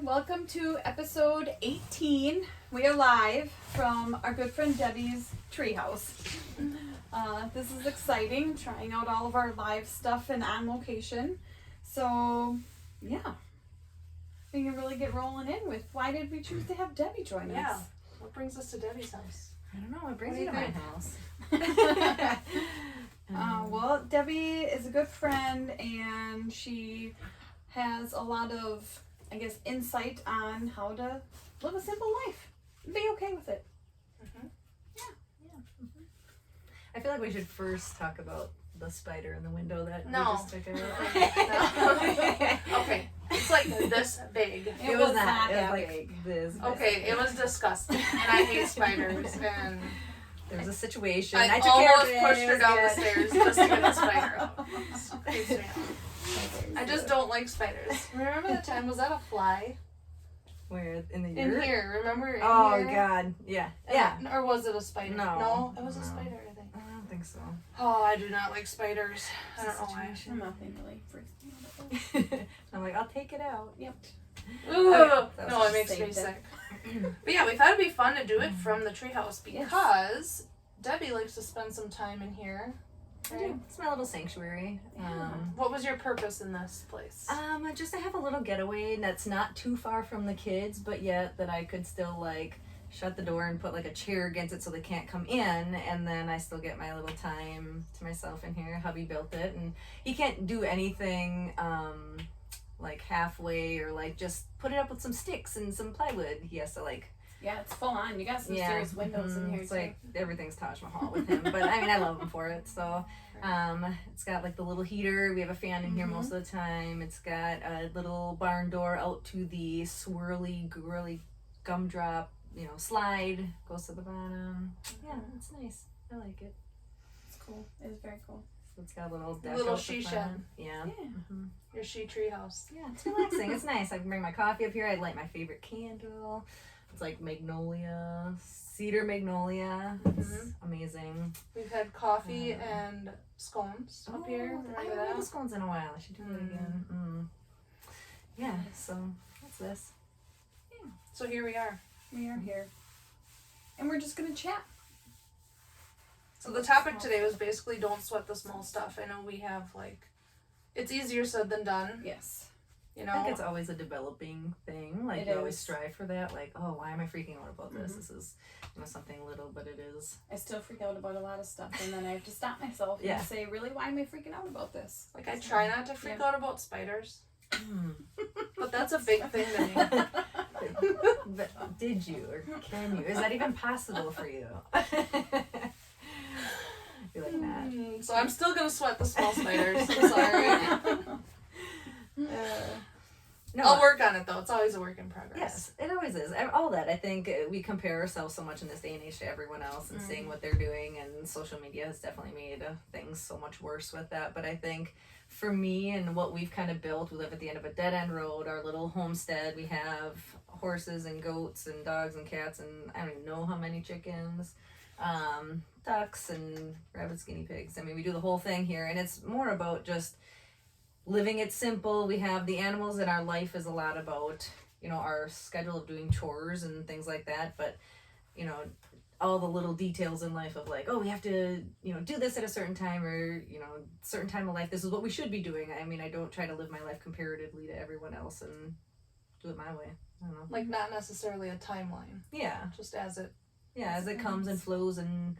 Welcome to episode 18. We are live from our good friend Debbie's Treehouse. This is exciting, trying out all of our live stuff and on location. So, yeah. We can really get rolling in with why did we choose to have Debbie join us? Yeah. What brings us to Debbie's house? I don't know. What brings you to my house? Well, Debbie is a good friend and she has a lot of, I guess, insight on how to live a simple life. Be okay with it. Mm-hmm. Yeah. Mm-hmm. I feel like we should first talk about the spider in the window that we just took out. No. Okay. It's like this big. It was not that that like big. this. Okay, it was disgusting. And I hate spiders. And there was a situation. I took care of almost it. pushed her It was down the good. stairs just to get the spider out. It creeps me out. I just don't like spiders. Remember the time, was that a fly? Where in the In yurt? here, remember? In Oh here? God, yeah, yeah. Or was it a spider? No. it was a No. spider, I think. I don't think so. Oh, I do not like spiders. I don't know why. Nothing really freaks me out. I'm like, I'll take it out. Yep. Ooh, Okay, no, it makes me saved it. sick. But yeah, we thought it'd be fun to do it from the treehouse because Debbie likes to spend some time in here. Right? It's my little sanctuary. What was your purpose in this place? Just to have a little getaway that's not too far from the kids, but yet that I could still like shut the door and put like a chair against it so they can't come in, and then I still get my little time to myself in here. Hubby built it, and he can't do anything like halfway or like just put it up with some sticks and some plywood. He has to like. Yeah, it's full on. You got some serious windows in here It's too. like everything's Taj Mahal with him, but I mean I love him for it. So it's got like the little heater. We have a fan in here most of the time. It's got a little barn door out to the swirly, girly gumdrop, slide goes to the bottom. Yeah, it's nice. I like it. It's cool. It is very cool. So it's got a little deck Little out the she front. shed. Yeah. Your she treehouse. Yeah, it's relaxing. It's nice. I can bring my coffee up here. I light my favorite candle. It's like magnolia, cedar magnolia. It's amazing. We've had coffee and scones up here. I Remember haven't had the that? scones in a while. I should do that again. Yeah, so that's this. So here we are. We are here. And we're just going to chat. So the topic today was basically don't sweat the small stuff. I know we have it's easier said than done. Yes. You I know, think it's always a developing thing. Like It you always is. strive for that. Like, oh, why am I freaking out about this? This is something little, but it is. I still freak out about a lot of stuff, and then I have to stop myself Yeah. and say, really, why am I freaking out about this? I try not to freak out about spiders, Hmm. but that's a big thing to me. But did you or can you? Is that even possible for you? Be like that. So I'm still gonna sweat the small spiders. I'm sorry. No, I'll work on it though. It's always a work in progress. Yes, it always is. All that. I think we compare ourselves so much in this day and age to everyone else and seeing what they're doing, and social media has definitely made things so much worse with that. But I think for me and what we've kind of built, we live at the end of a dead end road, our little homestead. We have horses and goats and dogs and cats and I don't even know how many chickens, ducks and rabbits, guinea pigs. I mean, we do the whole thing here, and it's more about just living it simple. We have the animals in our life is a lot about, our schedule of doing chores and things like that. But, all the little details in life of like, oh, we have to, do this at a certain time or, certain time of life. This is what we should be doing. I mean, I don't try to live my life comparatively to everyone else and do it my way. I don't know. Like not necessarily a timeline, Yeah. just as it. Yeah, as it comes and flows and,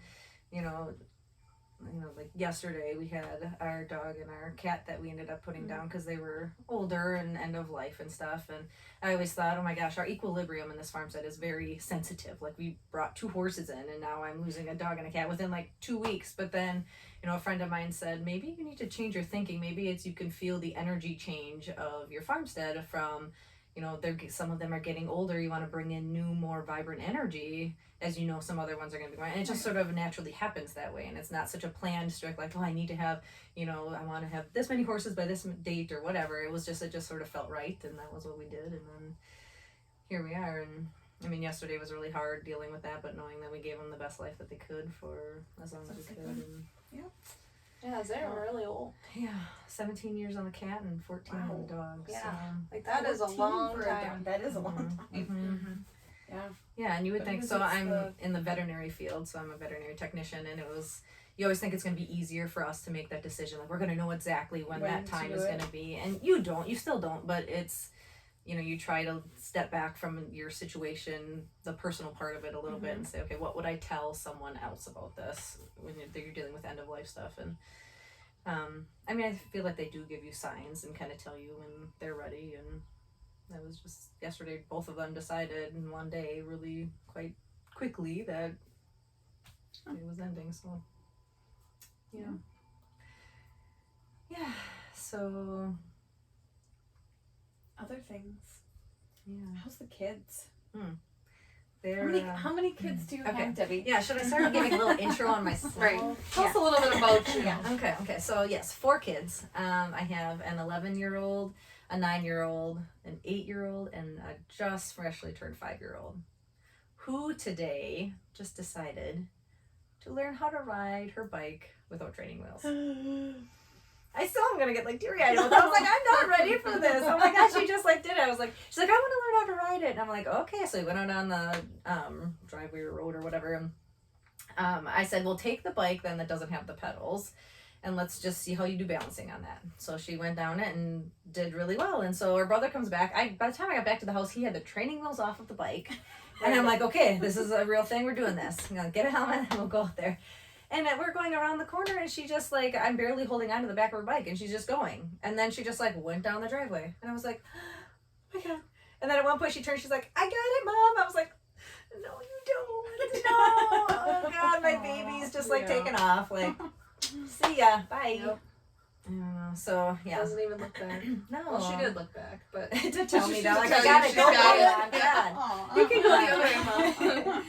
like yesterday we had our dog and our cat that we ended up putting down because they were older and end of life and stuff. And I always thought, oh my gosh, our equilibrium in this farmstead is very sensitive. Like we brought 2 horses in and now I'm losing a dog and a cat within like 2 weeks. But then, a friend of mine said, maybe you need to change your thinking. Maybe it's you can feel the energy change of your farmstead from, some of them are getting older. You want to bring in new, more vibrant energy. As some other ones are going to be going. And it just sort of naturally happens that way. And it's not such a planned, strict, like, oh, I need to have, I want to have this many horses by this date or whatever. It just sort of felt right. And that was what we did. And then here we are. And I mean, yesterday was really hard dealing with that, but knowing that we gave them the best life that they could for as long as we could. And, Yeah, they're really old. Yeah, 17 years on the cat and 14 on the dog. Yeah. So. Like that is a 14 long for time. dog. That is a long time. Mm-hmm. Yeah. Yeah, and you would But think, it so was I'm in the veterinary field, so I'm a veterinary technician, and it was, you always think it's going to be easier for us to make that decision. Like, we're going to know exactly when that to time do is it. going to be. And you still don't, but it's, you try to step back from your situation, the personal part of it a little bit, and say, okay, what would I tell someone else about this when you're dealing with end of life stuff? And I mean, I feel like they do give you signs and kind of tell you when they're ready. And that was just yesterday, both of them decided in one day, really quite quickly, that it was ending. So yeah, so Other things. yeah, How's the kids? they're How many kids do you okay. have, Debbie? Yeah, should I start giving a little intro on myself? Right. Tell us a little bit about you. Yeah. Okay. So yes, 4 kids. I have an 11-year-old, a 9-year-old, an 8-year-old, and a just freshly turned 5-year-old, who today just decided to learn how to ride her bike without training wheels. I still am gonna get like teary-eyed. I was like, I'm not ready for this. Oh my gosh, she just like did it. I was like, she's like, I want to learn how to ride it. And I'm like, okay. So we went out on the driveway or road or whatever. And I said, well, take the bike then that doesn't have the pedals, and let's just see how you do balancing on that. So she went down it and did really well. And so her brother comes back. By the time I got back to the house, he had the training wheels off of the bike. And I'm like, okay, this is a real thing. We're doing this. I'm gonna get a helmet and we'll go out there. And we're going around the corner, and she just like, I'm barely holding on to the back of her bike, and she's just going. And then she just like went down the driveway, and I was like, oh my god. And then at one point she turned, she's like, I got it, Mom. I was like, no, you don't. No. Oh god, my baby's just like taking off. Like, see ya, bye. Yep. So yeah. Doesn't even look back. No. Well, she did look back, but It did tell me She that. did Like, tell I got you it. she Go got get it. it. God. Aw. You can go the other way, way, Mom.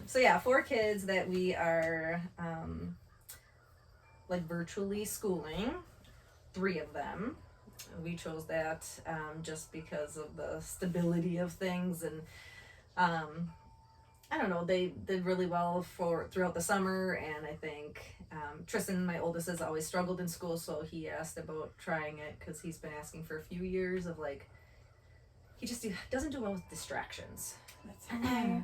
So yeah, 4 kids that we are like virtually schooling. 3 of them. We chose that just because of the stability of things, and I don't know, they did really well throughout the summer. And I think Tristan, my oldest, has always struggled in school, so he asked about trying it because he's been asking for a few years of like, he just doesn't do well with distractions. That's okay.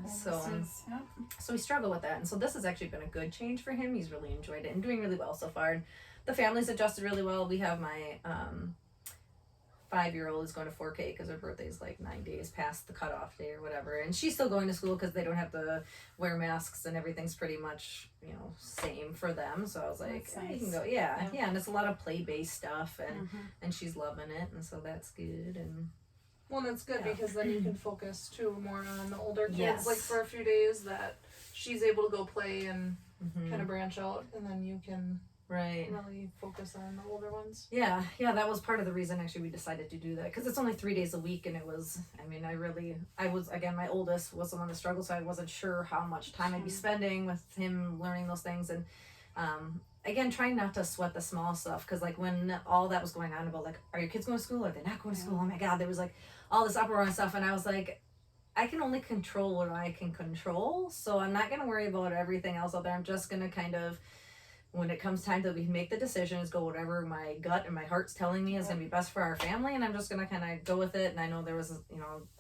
So we struggle with that, and so this has actually been a good change for him. He's really enjoyed it and doing really well so far. And the family's adjusted really well. We have my 5-year-old is going to 4K because her birthday's like 9 days past the cutoff day or whatever, and she's still going to school because they don't have to wear masks and everything's pretty much same for them. So I was like, That's you nice. can go, yeah, and it's a lot of play-based stuff, and she's loving it, and so that's good. And well, that's good Yeah. because then you can focus too more on the older kids, Yes. like for a few days that she's able to go play and kind of branch out, and then you can right. really focus on the older ones. Yeah, that was part of the reason actually we decided to do that, because it's only 3 days a week, and it was, I mean, I was, again, my oldest was the one that struggled, so I wasn't sure how much time I'd be spending with him learning those things. And again, trying not to sweat the small stuff, because like when all that was going on about like, are your kids going to school, are they not going to school, oh my god, there was like all this uproar and stuff, and I was like, I can only control what I can control, so I'm not going to worry about everything else out there. I'm just going to kind of, when it comes time that we make the decisions, go whatever my gut and my heart's telling me is going to be best for our family, and I'm just going to kind of go with it. And I know there was,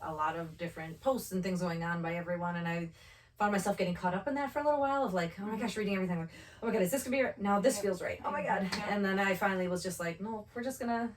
a lot of different posts and things going on by everyone, and I found myself getting caught up in that for a little while of like, oh my gosh, reading everything, like, oh my god, is this going to be right? No, this feels right. Oh my god. And then I finally was just like, no, we're just going to,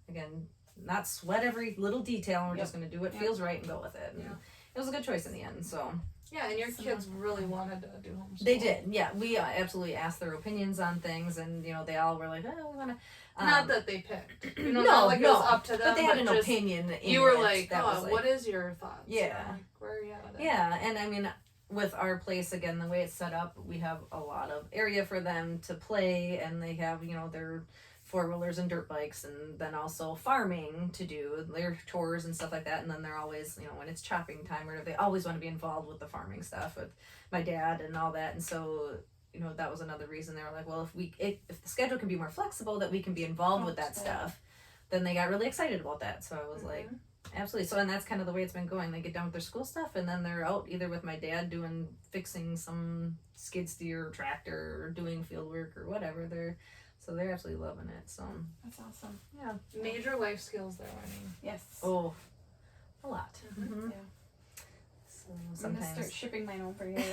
again, not sweat every little detail, and we're just going to do what feels right and go with it. And it was a good choice in the end, so. Yeah, and your kids really wanted to do homeschool. They did, yeah. We absolutely asked their opinions on things, and they all were like, "Oh, we want to." Not that they picked. No, it was up to them. But they had an just, opinion. In you were it like, that was what is your thoughts? Yeah. Like, where are you at with it? Yeah, and I mean, with our place, again, the way it's set up, we have a lot of area for them to play, and they have, their 4-wheelers and dirt bikes, and then also farming to do their chores and stuff like that. And then they're always, when it's chopping time or whatever, they always want to be involved with the farming stuff with my dad and all that. And so, that was another reason they were like, well, if the schedule can be more flexible, that we can be involved with that stuff, then they got really excited about that. So I was like, Absolutely. So, and that's kind of the way it's been going. They get done with their school stuff, and then they're out either with my dad fixing some skid steer or tractor or doing field work or whatever. They're absolutely loving it. So That's awesome. yeah. Major life skills they're learning. Yes. Oh, a lot. Mm-hmm. Yeah. So I'm gonna sometimes. start shipping mine over here.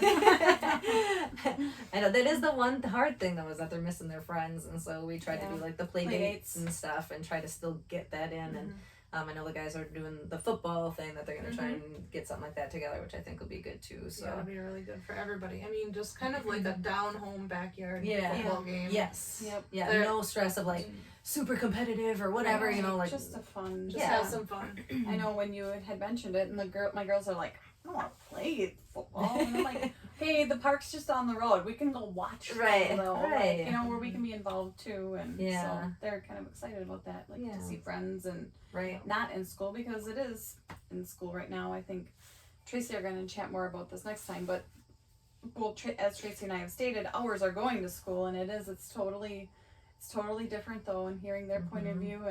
I know that is the one hard thing though, is that they're missing their friends, and so we tried to do like the play dates and stuff, and try to still get that in. And I know the guys are doing the football thing that they're gonna try and get something like that together, which I think will be good too. So Yeah, it'll be really good for everybody. I mean, just kind of like a down home backyard football game. Yes. Yep. Yeah. They're- No stress of like super competitive or whatever. You know, like just a fun. Just have some fun. I know when you had mentioned it, and my girls are like, I don't want to play football. And I'm like, hey, the park's just down the road. We can go watch. Right, Though, right. Like, you know, where we can be involved too, and Yeah. so they're kind of excited about that, like Yeah. to see friends and right. not in school, because it is in school right now. I think Tracy are going to chat more about this next time, but well, as Tracy and I have stated, ours are going to school, and it's totally different though, and hearing their point of view,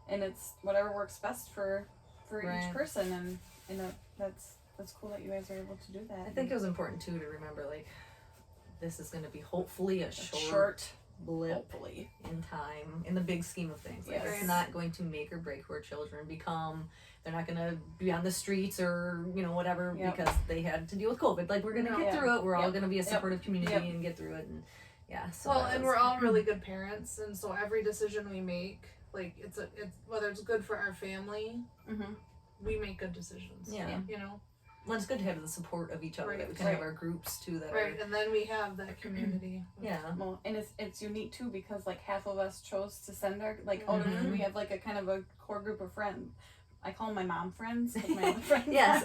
and it's whatever works best for Right. each person, and that's cool that you guys are able to do that. I think it was important too to remember like this is going to be hopefully a short blip hopefully. in time in the big scheme of things. Like Yes. it's not going to make or break who our children become. They're not going to be on the streets or whatever because they had to deal with COVID. Like we're going to get through it. We're all going to be a supportive community and get through it. And yeah. So Well, and we're all really good parents, and so every decision we make, like it's whether it's good for our family, we make good decisions. Yeah. You know. Well, it's good to have the support of each other. Right, That we can have our groups too. That Right, are and then we have that community. yeah. Well, and it's unique too, because like half of us chose to send our out of we have like a kind of a core group of friends. I call them my mom friends, like my other friends. Yes.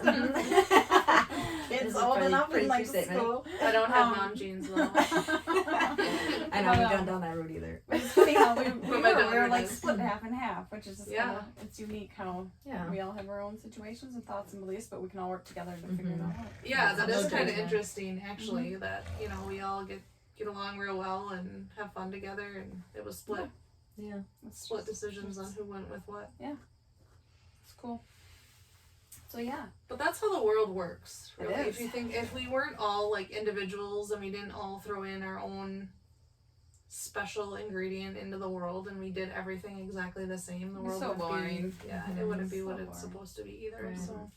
Kids This is old pretty- enough pretty in like true statement. school. I don't have mom jeans though. I know we haven't down that road either. But it's funny how we my were daughter like does. split half and half, which is just Yeah. kinda, it's unique how Yeah. we all have our own situations and thoughts and beliefs, but we can all work together to figure it all out. Yeah, that No is kind of judgment. interesting actually. That we all get along real well and have fun together, and it was split Yeah. split decisions on who went with what. It's cool. So yeah. But that's how the world works, It really. is. If you think, if we weren't all like individuals and we didn't all throw in our own special ingredient into the world and we did everything exactly the same, the It'd be world so would boring. be, it wouldn't be So what it's boring. supposed to be either. Right. So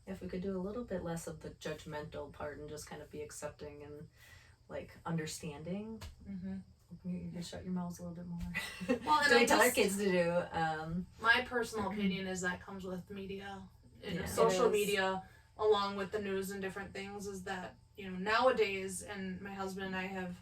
If we could do a little bit less of the judgmental part and just kind of be accepting and like understanding, you can shut your mouths a little bit more. Well, and do I we tell our just- kids to do? my personal opinion is that comes with media, Yeah. social It is. media, along with the news and different things. Is that nowadays, and my husband and I have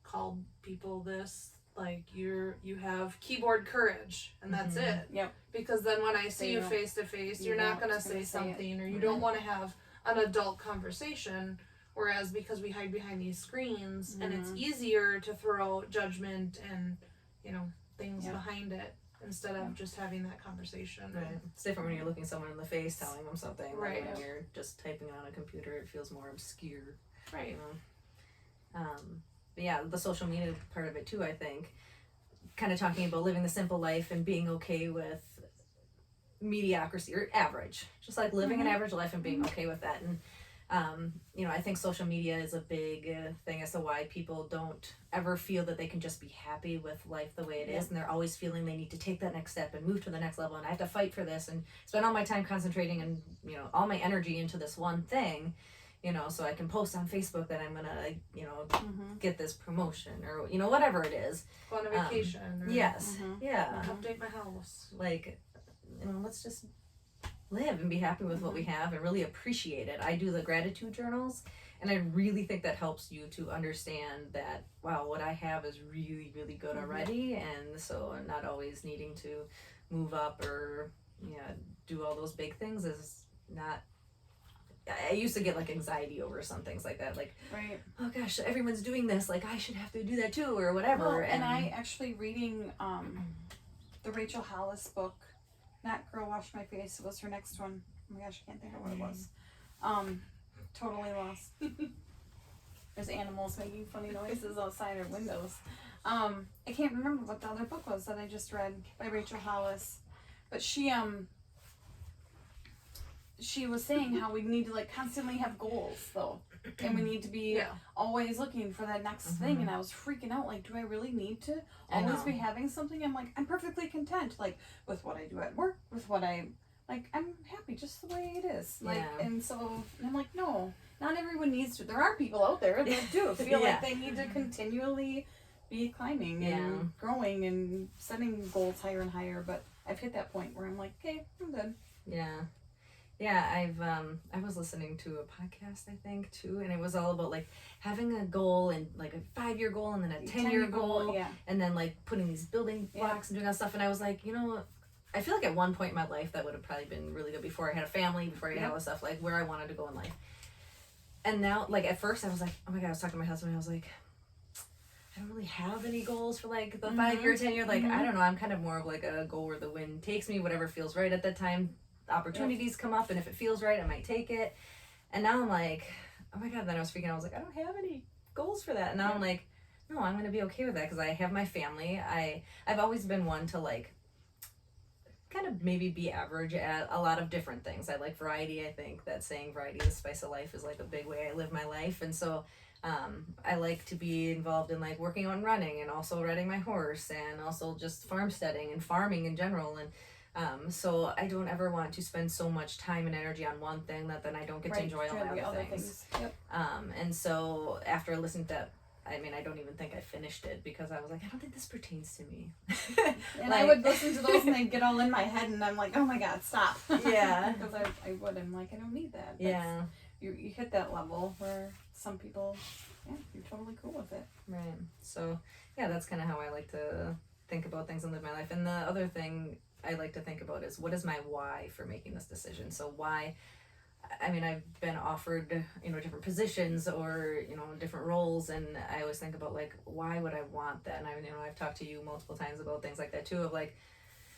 called people this, like you have keyboard courage, and that's it. Yep. Because then when I see They you don't- face to face, you you're not won't gonna gonna say say it. something, or you don't want to have an adult conversation. Whereas because we hide behind these screens, and it's easier to throw out judgment and things Yep. behind it instead of just having that conversation. Right. It's different when you're looking someone in the face, telling them something. than Right. When you're just typing on a computer, it feels more obscure. Right. But yeah, the social media part of it too, I think, kind of talking about living the simple life and being okay with mediocrity or average, just like living an average life and being okay with that. And I think social media is a big thing as to why people don't ever feel that they can just be happy with life the way it is, and they're always feeling they need to take that next step and move to the next level, and I have to fight for this and spend all my time concentrating and all my energy into this one thing, so I can post on Facebook that I'm gonna get this promotion or whatever it is. Go on a vacation. Or Yes. Yeah. update my house. Like, let's just live and be happy with what we have and really appreciate it. I do the gratitude journals, and I really think that helps you to understand that, wow, what I have is really, really good already, and so not always needing to move up or do all those big things is not. I used to get like anxiety over some things like that, like, Right. oh gosh, everyone's doing this, like I should have to do that too, or whatever. Well, and I actually reading the Rachel Hollis book, not Girl Wash My Face, it was her next one. Oh my gosh, I can't think of what it was. Totally lost. There's animals making funny noises outside our windows. I can't remember what the other book was that I just read by Rachel Hollis, but she she was saying how we need to like constantly have goals though, and we need to be always looking for that next thing. And I was freaking out, like, do I really need to always be having something? I'm like, I'm perfectly content, like, with what I do at work, with what I like. I'm happy just the way it is, like. And so and I'm like, no, not everyone needs to. There are people out there that do feel like they need to continually be climbing and growing and setting goals higher and higher. But I've hit that point where I'm like, okay, I'm good. I've I was listening to a podcast, I think, too, and it was all about like having a goal and like a 5-year goal and then a 10-year goal, and then like putting these building blocks and doing that stuff. And I was like, you know, I feel like at one point in my life that would have probably been really good before I had a family, before I had all this stuff, like where I wanted to go in life. And now, like, at first I was like, oh my God, I was talking to my husband and I was like, I don't really have any goals for like the 5-year, 10-year. Like, I don't know, I'm kind of more of like a go where the wind takes me, whatever feels right at that time. Opportunities come up, and if it feels right, I might take it. And now I'm like, oh my God, then I was freaking out. I was like, I don't have any goals for that. And now I'm like, no, I'm going to be okay with that because I have my family. I've always been one to like kind of maybe be average at a lot of different things. I like variety. I think that saying variety is the spice of life is like a big way I live my life. And so I like to be involved in like working on running and also riding my horse and also just farmsteading and farming in general. And so I don't ever want to spend so much time and energy on one thing that then I don't get to enjoy all my other things. And so after listening to that, I mean, I don't even think I finished it because I was like, I don't think this pertains to me. And like, I would listen to those and they'd get all in my head and I'm like, oh my God, stop. Yeah. Because I would. I'm like, I don't need that. Yeah. You hit that level where some people, you're totally cool with it. Right. So, yeah, that's kind of how I like to think about things and live my life. And the other thing I like to think about is what is my why for making this decision? So why, I mean, I've been offered, you know, different positions or, you know, different roles. And I always think about like, why would I want that? And I've talked to you multiple times about things like that too, of like,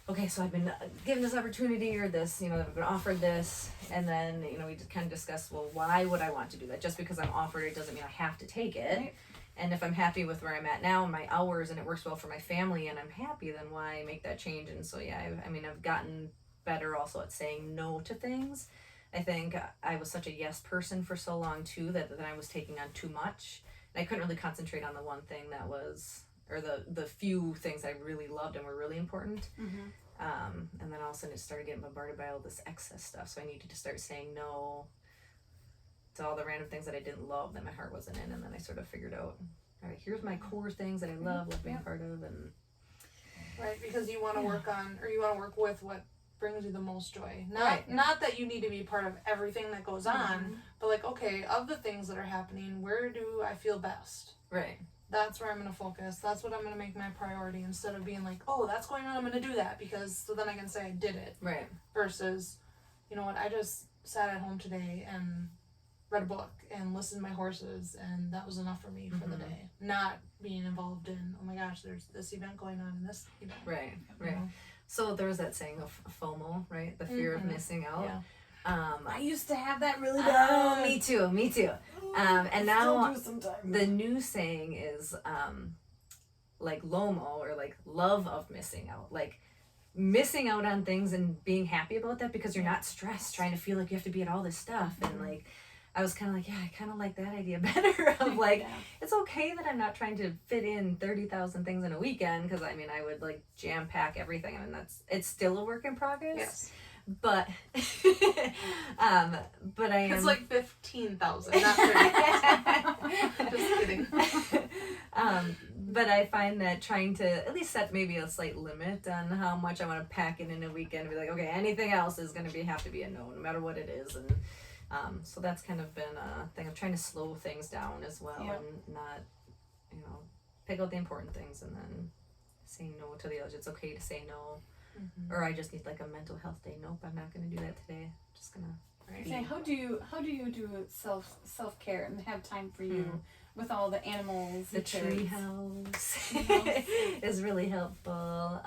okay, so I've been given this opportunity or this, you know, I've been offered this. And then, you know, we just kind of discussed, well, why would I want to do that? Just because I'm offered it doesn't mean I have to take it. Right. And if I'm happy with where I'm at now, my hours, and it works well for my family, and I'm happy, then why make that change? And so, yeah, I've gotten better also at saying no to things. I think I was such a yes person for so long, too, that then I was taking on too much. And I couldn't really concentrate on the one thing that was, or the few things I really loved and were really important. And then all of a sudden it started getting bombarded by all this excess stuff. So I needed to start saying no to all the random things that I didn't love that my heart wasn't in. And then I sort of figured out, all right, here's my core things that I love being part of. And right, because you want to work on, or you want to work with what brings you the most joy. Not that you need to be part of everything that goes on, but like, okay, of the things that are happening, where do I feel best? Right. That's where I'm going to focus. That's what I'm going to make my priority, instead of being like, oh, that's going on, I'm going to do that because so then I can say I did it. Right. Versus, you know what, I just sat at home today and read a book and listened to my horses, and that was enough for me for the day. Not being involved in, oh my gosh, there's this event going on and this event. Right. So there's that saying of FOMO, right? The fear of missing out. Yeah. I used to have that really bad. Oh, me too. And now the new saying is like LOMO, or like love of missing out. Like missing out on things and being happy about that because you're not stressed trying to feel like you have to be at all this stuff. And like I was kind of like, yeah, I kind of like that idea better of like, it's okay that I'm not trying to fit in 30,000 things in a weekend, because I mean, I would like jam pack everything. I mean, it's still a work in progress. Yes. But, but I am. It's like 15,000, not 30,000. Just kidding. But I find that trying to at least set maybe a slight limit on how much I want to pack in a weekend, be like, okay, anything else is going to have to be a no matter what it is. And so that's kind of been a thing of trying to slow things down as well, and not, you know, pick out the important things and then say no to the others. It's okay to say no. Or I just need like a mental health day. Nope, I'm not going to do that today. I'm just gonna. Right. Say, how do you do self care and have time for you with all the animals? The Treehouse is really helpful.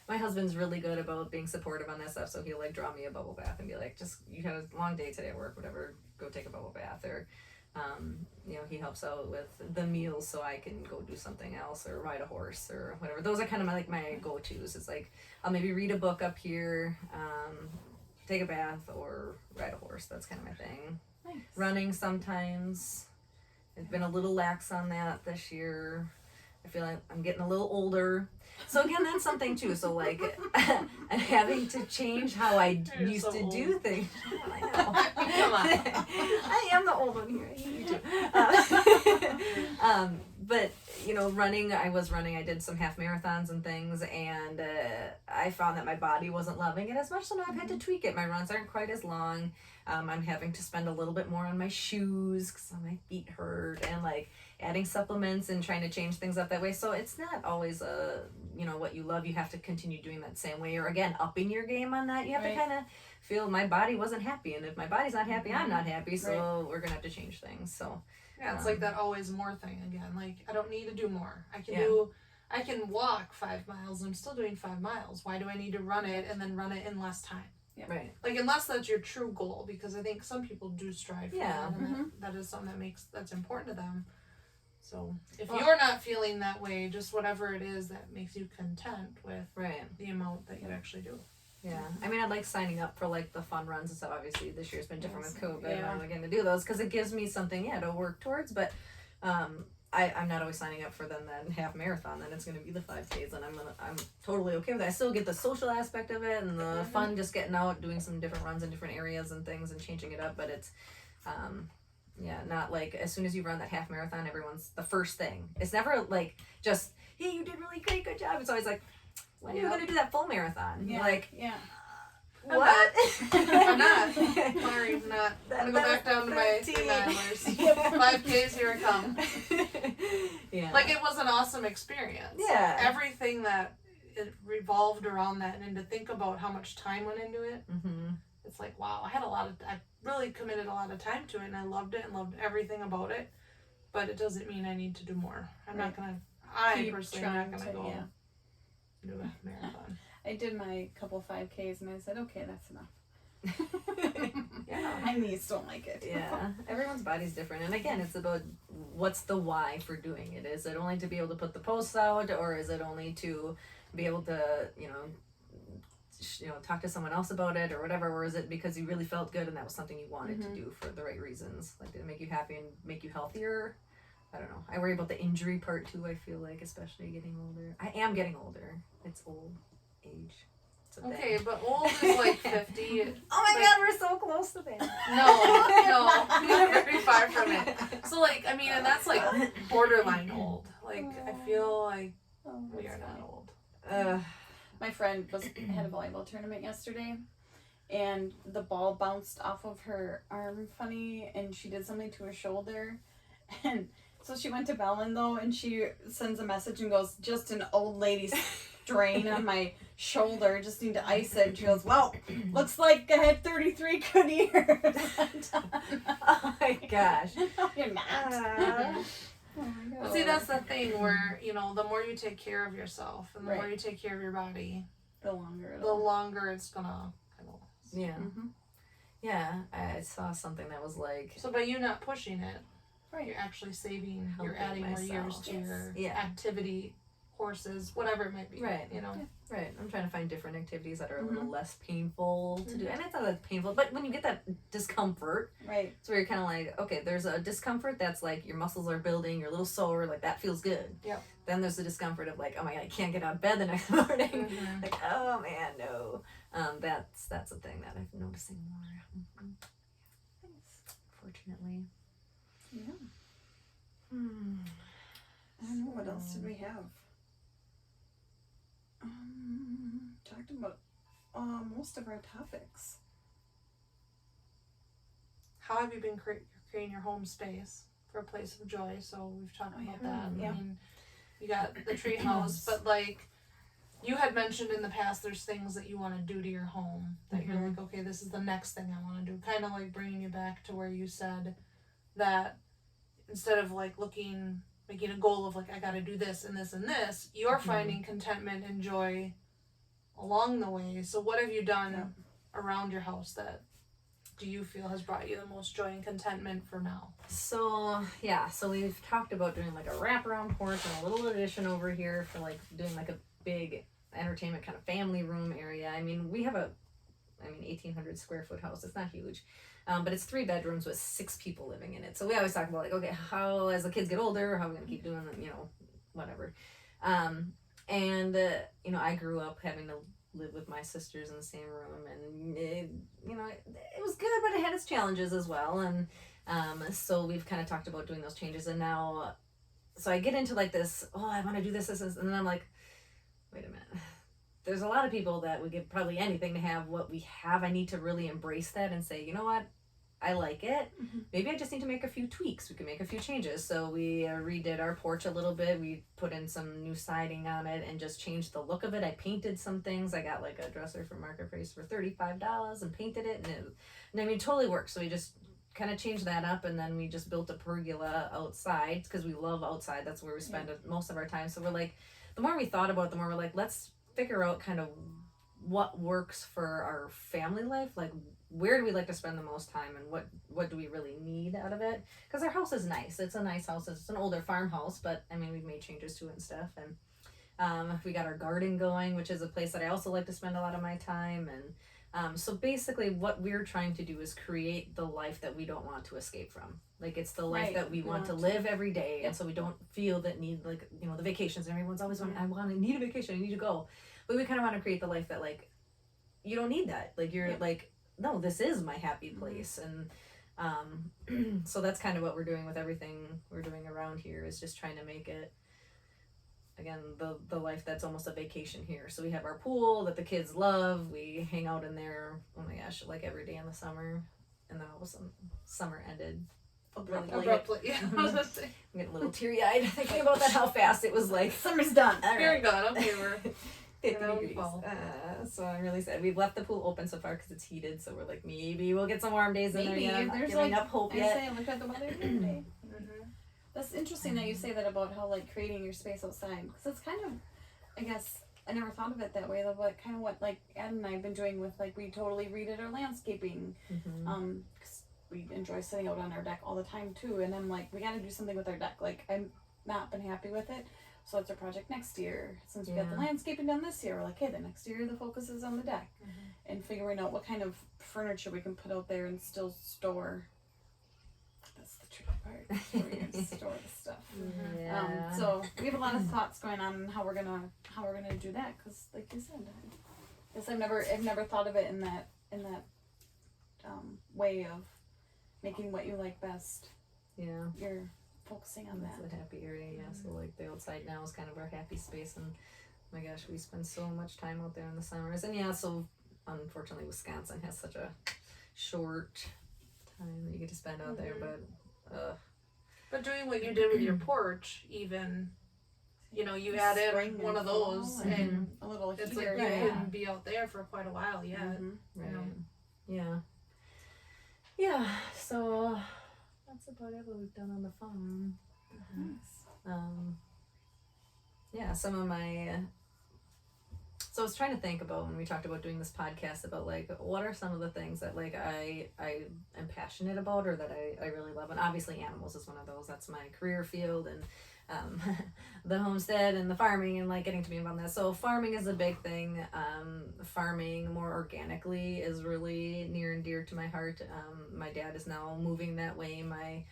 My husband's really good about being supportive on that stuff, so he'll like draw me a bubble bath and be like, just, you had a long day today at work, whatever, go take a bubble bath. Or you know, he helps out with the meals so I can go do something else or ride a horse or whatever. Those are kind of my go-tos. It's like I'll maybe read a book up here, take a bath or ride a horse. That's kind of my thing. Nice. Running sometimes. I've been a little lax on that this year. I feel like I'm getting a little older. So again, that's something too. So like, I'm having to change how I You're used so to old. do things. I know. Come on. I am the old one here. I hate you too. But running. I did some half marathons and things, and I found that my body wasn't loving it as much. So now I've had to tweak it. My runs aren't quite as long. I'm having to spend a little bit more on my shoes because my feet hurt, and like adding supplements and trying to change things up that way. So it's not always what you love. You have to continue doing that same way, or again upping your game on that. You have to kind of feel my body wasn't happy, and if my body's not happy, I'm not happy. So we're gonna have to change things. So yeah, it's like that always more thing again. Like I don't need to do more. I can walk 5 miles and I'm still doing 5 miles. Why do I need to run it and then run it in less time? Yeah. Right. Like unless that's your true goal, because I think some people do strive for that, and that is something that's important to them. So if you're not feeling that way, just whatever it is that makes you content with the amount that you actually do. Yeah, I mean, I like signing up for like the fun runs and stuff. Obviously, this year's been different with COVID. Yeah. I'm not going to do those because it gives me something, to work towards. But I'm not always signing up for then that half marathon. Then it's going to be the 5Ks, and I'm totally okay with that. I still get the social aspect of it and the fun, just getting out, doing some different runs in different areas and things, and changing it up. But it's not like as soon as you run that half marathon, everyone's the first thing. It's never like just, hey, you did really great, good job. It's always like, when are you going to do that full marathon? Yeah. Like, What? I'm not. Mari's not. I'm gonna go back down to my 3 milers. 5Ks, here I come. Yeah. Like it was an awesome experience. Yeah. Everything that it revolved around that, and to think about how much time went into it. It's like, wow, I really committed a lot of time to it, and I loved it and loved everything about it. But it doesn't mean I need to do more. I personally am not gonna go do a marathon. I did my couple 5Ks and I said, okay, that's enough. Yeah. My knees don't like it. Yeah. Everyone's body's different. And again, it's about what's the why for doing it. Is it only to be able to put the posts out, or is it only to be able to, talk to someone else about it or whatever, or is it because you really felt good and that was something you wanted to do for the right reasons? Like, did it make you happy and make you healthier? I don't know. I worry about the injury part too, I feel like, especially getting older. I am getting older. It's old age. It's a Okay, thing. but old is like 50. Oh my god, we're so close to that. No, you're very far from it. So like, I mean, and that's like borderline old. Like, I feel like we are not old. My friend had a volleyball tournament yesterday, and the ball bounced off of her arm funny, and she did something to her shoulder, and so she went to Bellin though, and she sends a message and goes, just an old lady strain on my shoulder, just need to ice it. And she goes, well, looks like I had 33 good years. Oh my gosh. No, you're not. Uh, Oh my God. But see, that's the thing where, the more you take care of yourself and the more you take care of your body, the longer the longer it's gonna kind of last. yeah. Yeah, I saw something that was like, So by you not pushing it, Right. you're actually saving, you're Helping adding more years myself. to Yes. your Yeah. activity, horses, whatever it might be. Right. Right, I'm trying to find different activities that are a little less painful to do. And it's not that painful, but when you get that discomfort, Right. it's where you're kind of like, okay, there's a discomfort that's like your muscles are building, you're a little sore, like that feels good. Yep. Then there's the discomfort of like, oh my god, I can't get out of bed the next morning. Like, oh man, no. That's a thing that I'm noticing more. Fortunately. Yeah. I don't know, what else did we have? Talked about most of our topics. How have you been creating your home space for a place of joy? So we've talked about that. Yeah. I mean, you got the treehouse, but like you had mentioned in the past, there's things that you want to do to your home that you're like, okay, this is the next thing I want to do. Kind of like bringing you back to where you said that instead of like making a goal of like, I got to do this and this and this, you're finding contentment and joy along the way. So what have you done around your house that do you feel has brought you the most joy and contentment for now? So we've talked about doing like a wraparound porch and a little addition over here for like doing like a big entertainment kind of family room area. I mean, we have 1,800 square foot house. It's not huge. But it's 3 bedrooms with 6 people living in it. So we always talk about like, okay, how, as the kids get older, how are we going to keep doing, whatever. I grew up having to live with my sisters in the same room, and it was good, but it had its challenges as well. And so we've kind of talked about doing those changes, and now, so I get into like this, I want to do this, and then I'm like, wait a minute. There's a lot of people that would give probably anything to have what we have. I need to really embrace that and say, you know what? I like it. Mm-hmm. Maybe I just need to make a few tweaks. We can make a few changes. So we redid our porch a little bit. We put in some new siding on it and just changed the look of it. I painted some things. I got like a dresser from Market Price for $35 and painted it. And it totally worked. So we just kind of changed that up, and then we just built a pergola outside because we love outside. That's where we spend most of our time. So we're like, the more we thought about it, the more we're like, let's figure out kind of what works for our family life. Like, where do we like to spend the most time, and what do we really need out of it? Because our house is nice. It's a nice house. It's an older farmhouse, but I mean, we've made changes to it and stuff. And we got our garden going, which is a place that I also like to spend a lot of my time. And so basically what we're trying to do is create the life that we don't want to escape from. Like, it's the life that we want to live every day. And so we don't feel that need, like, the vacations, and everyone's always wanting, I need a vacation, I need to go. But we kind of want to create the life that, like, you don't need that. Like, you're like, no, this is my happy place. And so that's kind of what we're doing with everything we're doing around here, is just trying to make it, again, the life that's almost a vacation here. So we have our pool that the kids love. We hang out in there, oh my gosh, like every day in the summer. And then all of a sudden, summer ended abruptly. Yeah. I'm getting a little teary-eyed thinking about that, how fast it was. Like, summer's done. all Here right. we go. Okay, we're 50 degrees. So I'm really sad. We've left the pool open so far because it's heated. So we're like, maybe we'll get some warm days in there. Maybe. Yeah, I'm not There's giving like, up hope I yet. say, look at the weather every day. Mm-hmm. That's interesting that you say that about how, like, creating your space outside, because it's kind of, I guess, I never thought of it that way. Of what kind of what like Adam and I have been doing with, like, we totally redid our landscaping, Mm-hmm. 'cause we enjoy sitting out on our deck all the time too. And I'm like, we got to do something with our deck. Like, I've not been happy with it, so it's our project next year. Since we got the landscaping done this year, we're like, hey, the next year the focus is on the deck, and figuring out what kind of furniture we can put out there and still store. That's the tricky part. Where you're gonna store the stuff. Yeah. So we have a lot of thoughts going on how we're gonna do that, because like you said, I guess I've never thought of it in that way of making what you like best. Yeah. You're focusing on That's that. the happy area. Yeah. So like the outside now is kind of our happy space, and oh my gosh, we spend so much time out there in the summers. And yeah, so unfortunately Wisconsin has such a short time that you get to spend out there, But doing what you did with your porch, even, you added Spring one of and those, fall and a little it's heater. like you Yeah. can be out there for quite a while yet. Mhm. right. know. Yeah. So that's about it what we've done on the farm. Nice. Yeah, some of my so I was trying to think about when we talked about doing this podcast about like what are some of the things that like I am passionate about, or that I really love. And obviously animals is one of those. That's my career field, and the homestead and the farming and like getting to be involved in that. So farming is a big thing. Farming more organically is really near and dear to my heart. My dad is now moving that way. My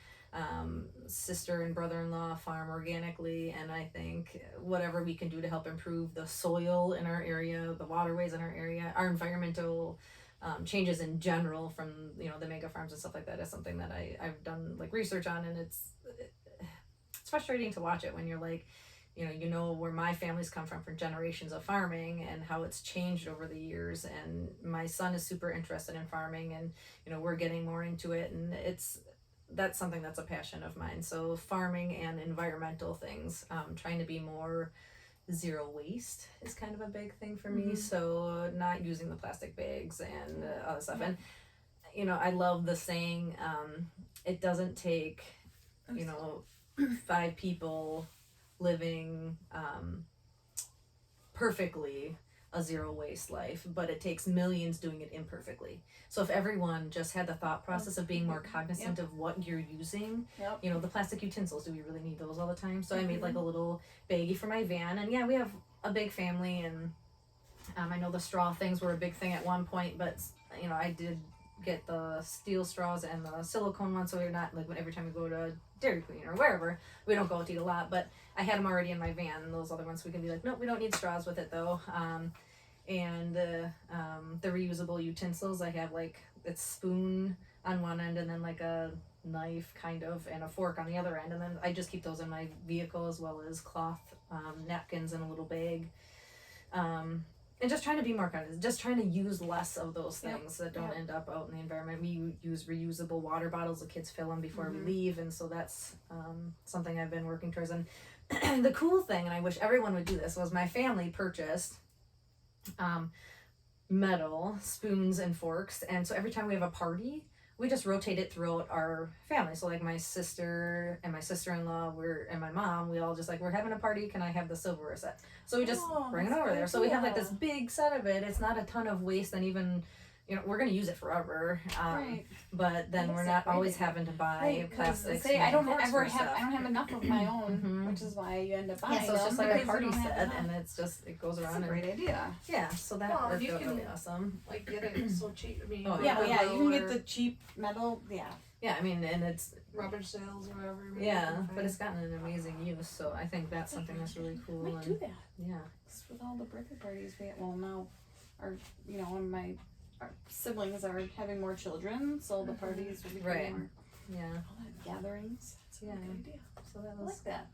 sister and brother-in-law farm organically, and I think whatever we can do to help improve the soil in our area, the waterways in our area, our environmental changes in general from the mega farms and stuff like that is something that I've done like research on, and it's frustrating to watch it when you're like where my family's come from for generations of farming and how it's changed over the years, and my son is super interested in farming, and we're getting more into it, and that's something that's a passion of mine. So farming and environmental things, trying to be more zero waste is kind of a big thing for me. So not using the plastic bags and other stuff. And I love the saying, it doesn't take 5 people living perfectly a zero waste life, but it takes millions doing it imperfectly. So if everyone just had the thought process of being more cognizant of what you're using, the plastic utensils, do we really need those all the time? So I made like a little baggie for my van, and yeah, we have a big family, and I know the straw things were a big thing at one point, but you know, I did get the steel straws and the silicone ones, so we're not like when every time we go to Dairy Queen or wherever, we don't go out to eat a lot. But I had them already in my van, and those other ones we can be like, nope, we don't need straws with it though. And the reusable utensils, I have like it's spoon on one end and then like a knife kind of and a fork on the other end, and then I just keep those in my vehicle as well as cloth napkins in a little bag. And just trying to be more conscious, just trying to use less of those things that don't end up out in the environment. We use reusable water bottles. The kids fill them before we leave, and so that's something I've been working towards. And the cool thing, and I wish everyone would do this, was my family purchased metal spoons and forks, and so every time we have a party, we just rotate it throughout our family. So like my sister and my sister-in-law, and my mom, we all just like, we're having a party, can I have the silverware set? So we just bring it over there. So we have like this big set of it. It's not a ton of waste, and even, you know, we're gonna use it forever. But then we're not always having to buy plastics. I don't have enough of my own, which is why you end up buying so it's just like a party because you don't set, have enough. and it's just, it goes That's around. a great idea. Yeah, so that Well, worked you out can- really awesome. Like get it so cheap. I mean, Oh, Yeah, you can get or the cheap metal. Yeah. Yeah, I mean, and it's, rubber sales or whatever. maybe yeah, you can but find. it's gotten an amazing use, so I think that's something that's really cool. Might do that. Yeah. 'Cause with all the birthday parties we now our and our siblings are having more children, so the parties will be Right. more Yeah, all that gatherings. That's a Yeah. good idea. so that I was like that.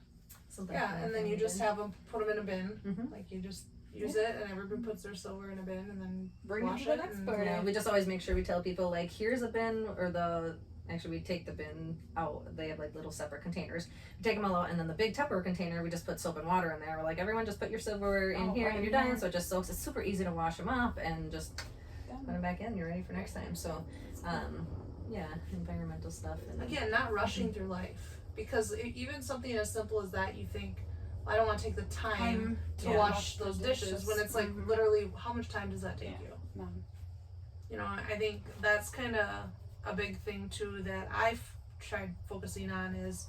something. Yeah, and then you just have them put them in a bin. Mhm. Like you just use it, and everybody puts their silver in a bin, and then Bring it wash to the it. next and- party. Yeah, we just always make sure we tell people like, here's a bin, or actually we take the bin out. They have like little separate containers. We take them all out, and then the big Tupperware container, we just put soap and water in there. We're like, everyone just put your silverware in here when you're done, so it just soaks. It's super easy to wash them up and just put them back in. You're ready for next time. So, yeah, environmental stuff. And Again, not rushing through life, because even something as simple as that, you think, I don't want to take the time to Yeah. wash those dishes, when it's like literally, how much time does that take Yeah. you? None. You know, I think that's kind of a big thing too that I've tried focusing on, is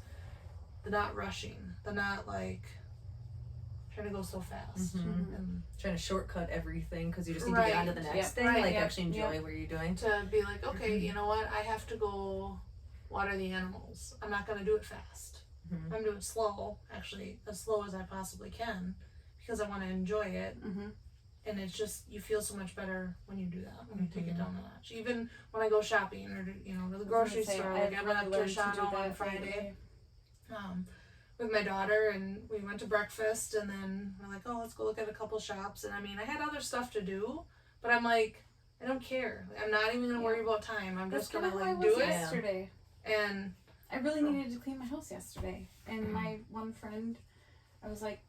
the not rushing, the not like trying to go so fast. And trying to shortcut everything because you just need to Right. get on to the next Yeah. thing. Right. Like Yeah. actually enjoy what you're doing. to be like, okay, you know what, I have to go water the animals. I'm not going to do it fast. Mhm. I'm doing it slow, actually, as slow as I possibly can, because I want to enjoy it. Mm-hmm. And it's just, you feel so much better when you do that, when you take it down a notch. Even when I go shopping or, to the grocery store, like I went up to Shano on Friday with my daughter, and we went to breakfast, and then we're like, oh, let's go look at a couple shops. And I mean, I had other stuff to do, but I'm like, I don't care. I'm not even going to worry about time. I'm That's just going to kind of how I like was do it. yesterday. And I really needed to clean my house yesterday, and my one friend, I was like,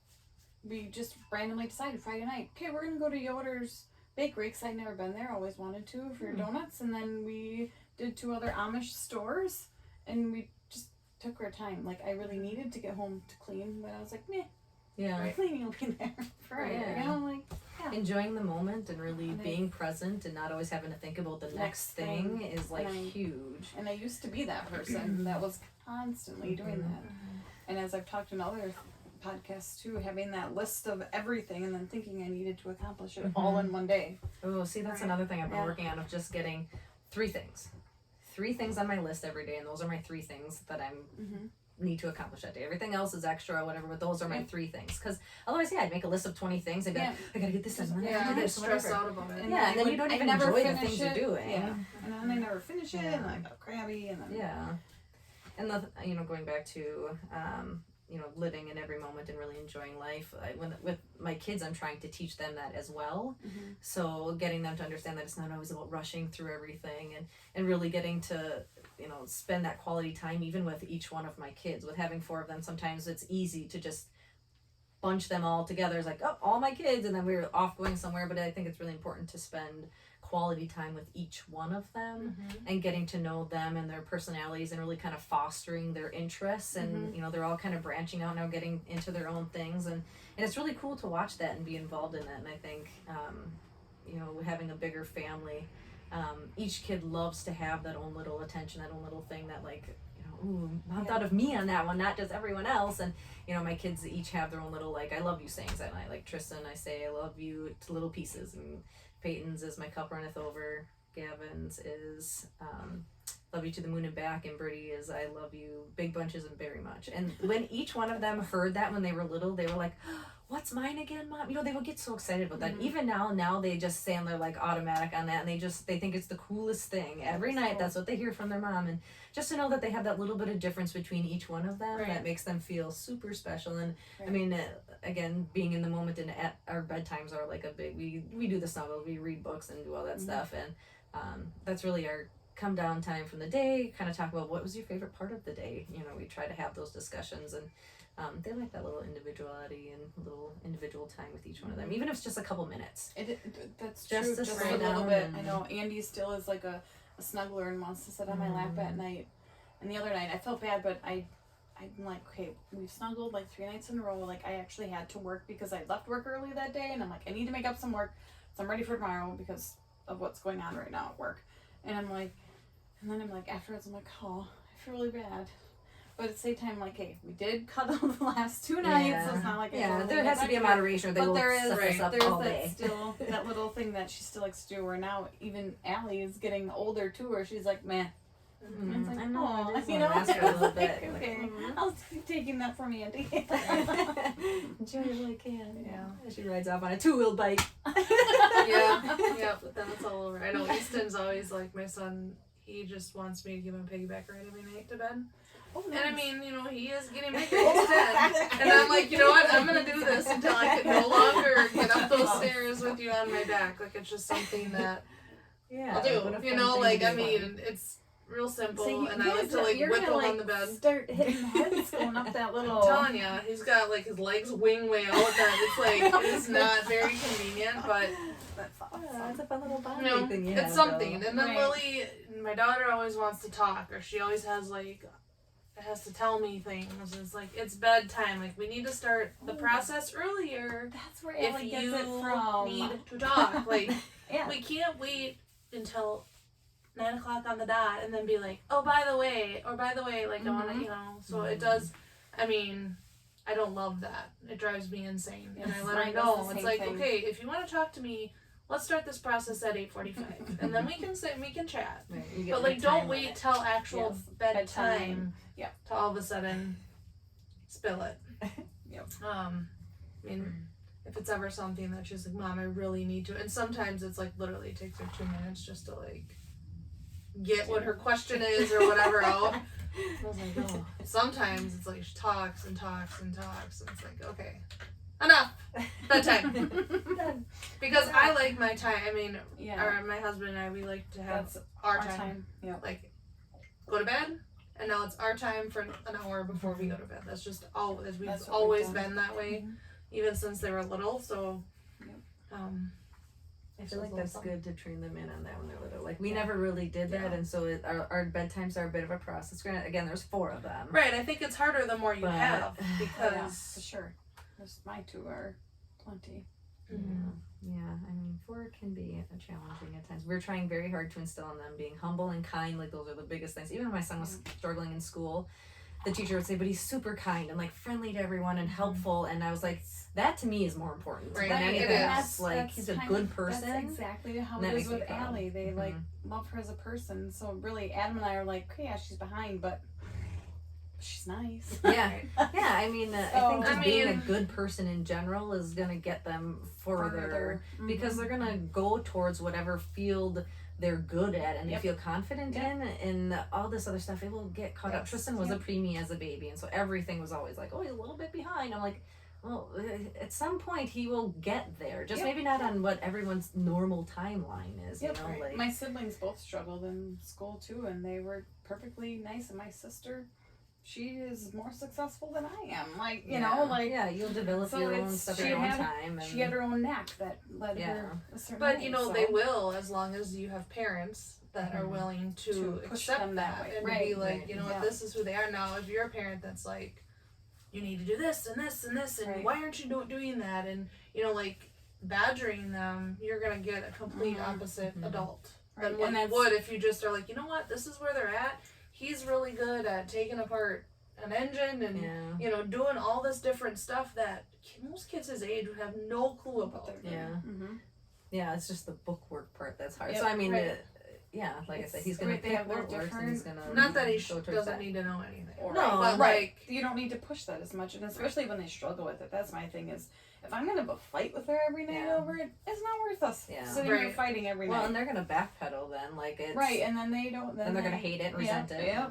we just randomly decided Friday night, okay, we're gonna go to Yoder's Bakery, because I'd never been there, always wanted to for donuts, and then we did 2 other Amish stores, and we just took our time. Like, I really needed to get home to clean, but I was like, meh, Yeah. cleaning will be there Friday, Yeah. you know, like, Enjoying the moment and really And I- being present and not always having to think about the next Next thing thing. is like And I- huge. and I used to be that person that was constantly doing that. And as I've talked in other podcasts too, having that list of everything and then thinking I needed to accomplish it all in one day. Oh, see, that's Right. another thing I've been Yeah. working on, of just getting 3 things. 3 things on my list every day, and those are my 3 things that I'm need to accomplish that day. Everything else is extra, whatever, but those are my 3 things. Because otherwise, I'd make a list of 20 things and be like, I gotta get this done, I gotta do I this, stress whatever. out about it. Yeah, and then you don't even never enjoy the finish things you're it. doing. Yeah. And then I never finish it, and Yeah. I got crabby, and then Yeah. And going back to living in every moment and really enjoying life. With my kids, I'm trying to teach them that as well. So getting them to understand that it's not always about rushing through everything, and really getting to spend that quality time even with each one of my kids. With having 4 of them, sometimes it's easy to just bunch them all together. It's like, oh, all my kids, and then we're off going somewhere. But I think it's really important to spend quality time with each one of them and getting to know them and their personalities and really kind of fostering their interests. And they're all kind of branching out now, getting into their own things, and it's really cool to watch that and be involved in that. And I think having a bigger family, each kid loves to have that own little attention, that own little thing that, like, ooh, mom thought of me on that one, not just everyone else. And you know, my kids each have their own little like I love you sayings that night. Like Tristan, I say I love you to little pieces, and Peyton's is my cup runneth over. Gavin's is love you to the moon and back, and Brittany is I love you big bunches and very much. And when each one of them heard that when they were little, they were like, what's mine again, mom? You know, they would get so excited about that. Even now they just say, and they're like automatic on that, and they think it's the coolest thing every night. That's what they hear from their mom. And just to know that they have that little bit of difference between each one of them, that makes them feel super special. And I mean, again, being in the moment, and at our bedtimes are like a big, we do the snuggle, we read books and do all that stuff, and that's really our come down time from the day, kind of talk about what was your favorite part of the day. You know, we try to have those discussions, and they like that little individuality and little individual time with each one of them, even if it's just a couple minutes. That's Just true, to just slow a little down bit. and- I know Andy still is like a snuggler and wants to sit on my lap at night. And the other night I felt bad, but I'm like, okay, we've snuggled like 3 nights in a row. Like I actually had to work because I left work early that day, and I'm like, I need to make up some work, so I'm ready for tomorrow because of what's going on right now at work. And then I'm like, afterwards I'm like, oh, I feel really bad. But at the same time, like, hey, we did cuddle the last 2 nights, so it's not like there has to be a moderation, or they will there suck us up there's all that day. still that little thing that she still likes to do. Where now even Allie is getting older too, where she's like, meh. And it's like, I know, "Aw," it is you gonna know, last for a little Like, bit. okay, I'll keep taking that from Andy. Enjoy it while you can. Yeah. She rides off on a 2-wheeled bike. yeah, but then it's all over. I know Easton's always like my son. He just wants me to give him a piggyback ride every night to bed. Oh, And I mean, you know, he is getting bigger instead. And I'm like, you know what? I'm gonna do this until I can no longer get up those stairs with you on my back. Like it's just something that I'll do. what a You fun know, thing like to I do. mean, it's real simple, So and I like to like you're whip gonna, him on the bed. Start hitting heads going up that little. I'm telling you, he's got like his legs wing way out. That it's like it's not very convenient, but That's awesome. That's a fun little you bonding know, thing you it's have, something. though. And then Right. Lily, my daughter, always wants to talk, or she always has like has to tell me things. It's like it's bedtime. Like we need to start the process earlier. That's where If Allie gets you it from. need to talk, like Yeah. we can't wait until 9 o'clock on the dot and then be like, oh, by the way, like I want to, you know. So it does. I mean, I don't love that. It drives me insane. And I Yes, let her mine does know. the It's same like, thing. okay, if you want to talk to me, let's start this process at 8:45, and then we can chat. Right, you get But the like, don't time wait limit. till actual Yes, bedtime bedtime. Yep. to all of a sudden spill it. Yep. I mean, if it's ever something that she's like, Mom, I really need to, and sometimes it's like literally takes her 2 minutes just to like get what her question is or whatever out. I was like, oh. Sometimes it's like she talks and talks and talks, and it's like, okay, enough, bedtime. Because I like my time. I mean, Yeah. my husband and I, we like to have That's our our time. time. Yeah. Like, go to bed, and now it's our time for an hour before we go to bed. That's just always, we've That's what we've always done. been that way, even since they were little. So, Yep. I feel like that's good to train them in on that when they're little. Like we Yeah. never really did that, Yeah. and so our bedtimes are a bit of a process. Granted, again, there's 4 of them. Right, I think it's harder the more you But- have, Oh, yeah, because for sure. Just my 2 are plenty. Yeah, I mean, 4 can be challenging at times. We're trying very hard to instill in them being humble and kind. Like those are the biggest things. Even when my son was struggling in school, the teacher would say, but he's super kind and like friendly to everyone and helpful. And I was like, that to me is more important Right, than it anything is. else. Like he's a kind good of- person. That's exactly how and that it is makes me with proud. Allie. They like Mhm. love her as a person. So really, Adam and I are like, okay, yeah, she's behind, but she's nice. Yeah, yeah. I mean, I think So- just I being a mean- good person in general is gonna get them further Mhm. because they're gonna go towards whatever field they're good at and Yep. they feel confident Yep. in, and all this other stuff. It will get caught up. Yes. Tristan was Yep. a preemie as a baby, and so everything was always like, oh, he's a little bit behind. I'm like, well, at some point he will get there. Just Yep. maybe not on what everyone's normal timeline is. Yep. You know, like My siblings both struggled in school too, and they were perfectly nice. And my sister, she is more successful than I am. Like you know, like yeah, you'll develop so your own it's- stuff she at your own had- time. And she had her own knack that led Yeah. her a certain But way, you know, so. they will, as long as you have parents that are Mhm. willing To to push accept them that way. and Right, be like, right, you know yeah. what, this is who they are now. If you're a parent that's like, you need to do this and this and this, and Right. why aren't you doing that, and you know, like badgering them, you're gonna get a complete Mhm. opposite Mhm. adult Right, than what and you that's- would if you just are like, you know what, this is where they're at. he's really good at taking apart an engine and you know, doing all this different stuff that most kids his age would have no clue about. Yeah, it's just the bookwork part that's hard. Yep, so I mean, right. Like I said, he's gonna They pick have their what works, and he's gonna Not that he go towards doesn't that. need to know anything. Or, No, but right. You don't need to push that as much, and especially when they struggle with it. That's my thing is, if I'm gonna fight with her every night over it, it's not worth us sitting here fighting every night. Well, and they're gonna backpedal then, like it's right, and then they don't. Then they're gonna hate it, and resent it. Yeah.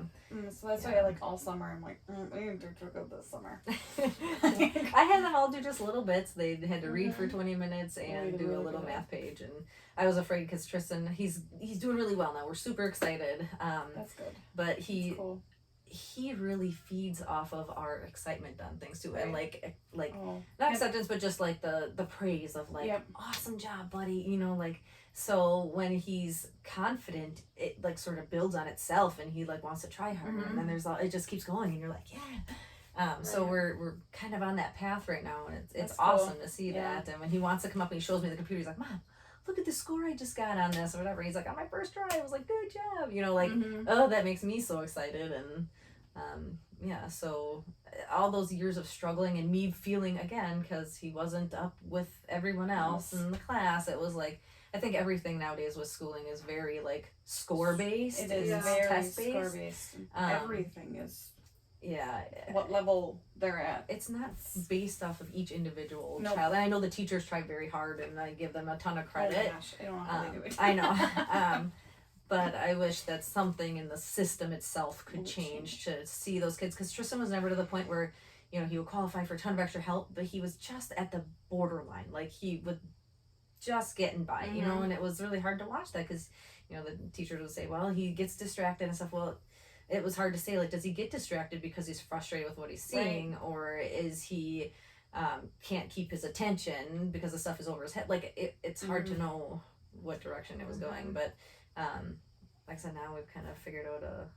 So that's why I like all summer. I'm like, we need to do this summer. I had them all do just little bits. They had to read for 20 minutes and do a little math page, and I was afraid because Tristan, he's doing really well now. We're super excited. That's good. But cool. he really feeds off of our excitement on things too, and like not Yep. acceptance, but just like the praise of like Yep. awesome job, buddy. You know, like so when he's confident, it like sort of builds on itself, and he like wants to try harder, and then there's it just keeps going, and you're like So we're kind of on that path right now, and it's That's awesome cool. to see that. And when he wants to come up and he shows me the computer, he's like, Mom, look at the score I just got on this or whatever. He's like, on my first try, I was like, good job. You know, like, oh, that makes me so excited. And so all those years of struggling and me feeling, again, because he wasn't up with everyone else in the class, it was like, I think everything nowadays with schooling is very like score based. It is very test based. score based. Everything is what level they're at. It's not based off of each individual child. And I know the teachers try very hard, and I give them a ton of credit. Oh gosh, I don't know how they do it. I know. But I wish that something in the system itself could change to see those kids. Because Tristan was never to the point where, you know, he would qualify for a ton of extra help, but he was just at the borderline. Like, he would just getting by, you know, and it was really hard to watch that because, you know, the teachers would say, well, he gets distracted and stuff. Well, it was hard to say, like, does he get distracted because he's frustrated with what he's seeing, or is he can't keep his attention because the stuff is over his head? Like, it's hard to know what direction it was going, but like I said, now we've kind of figured out a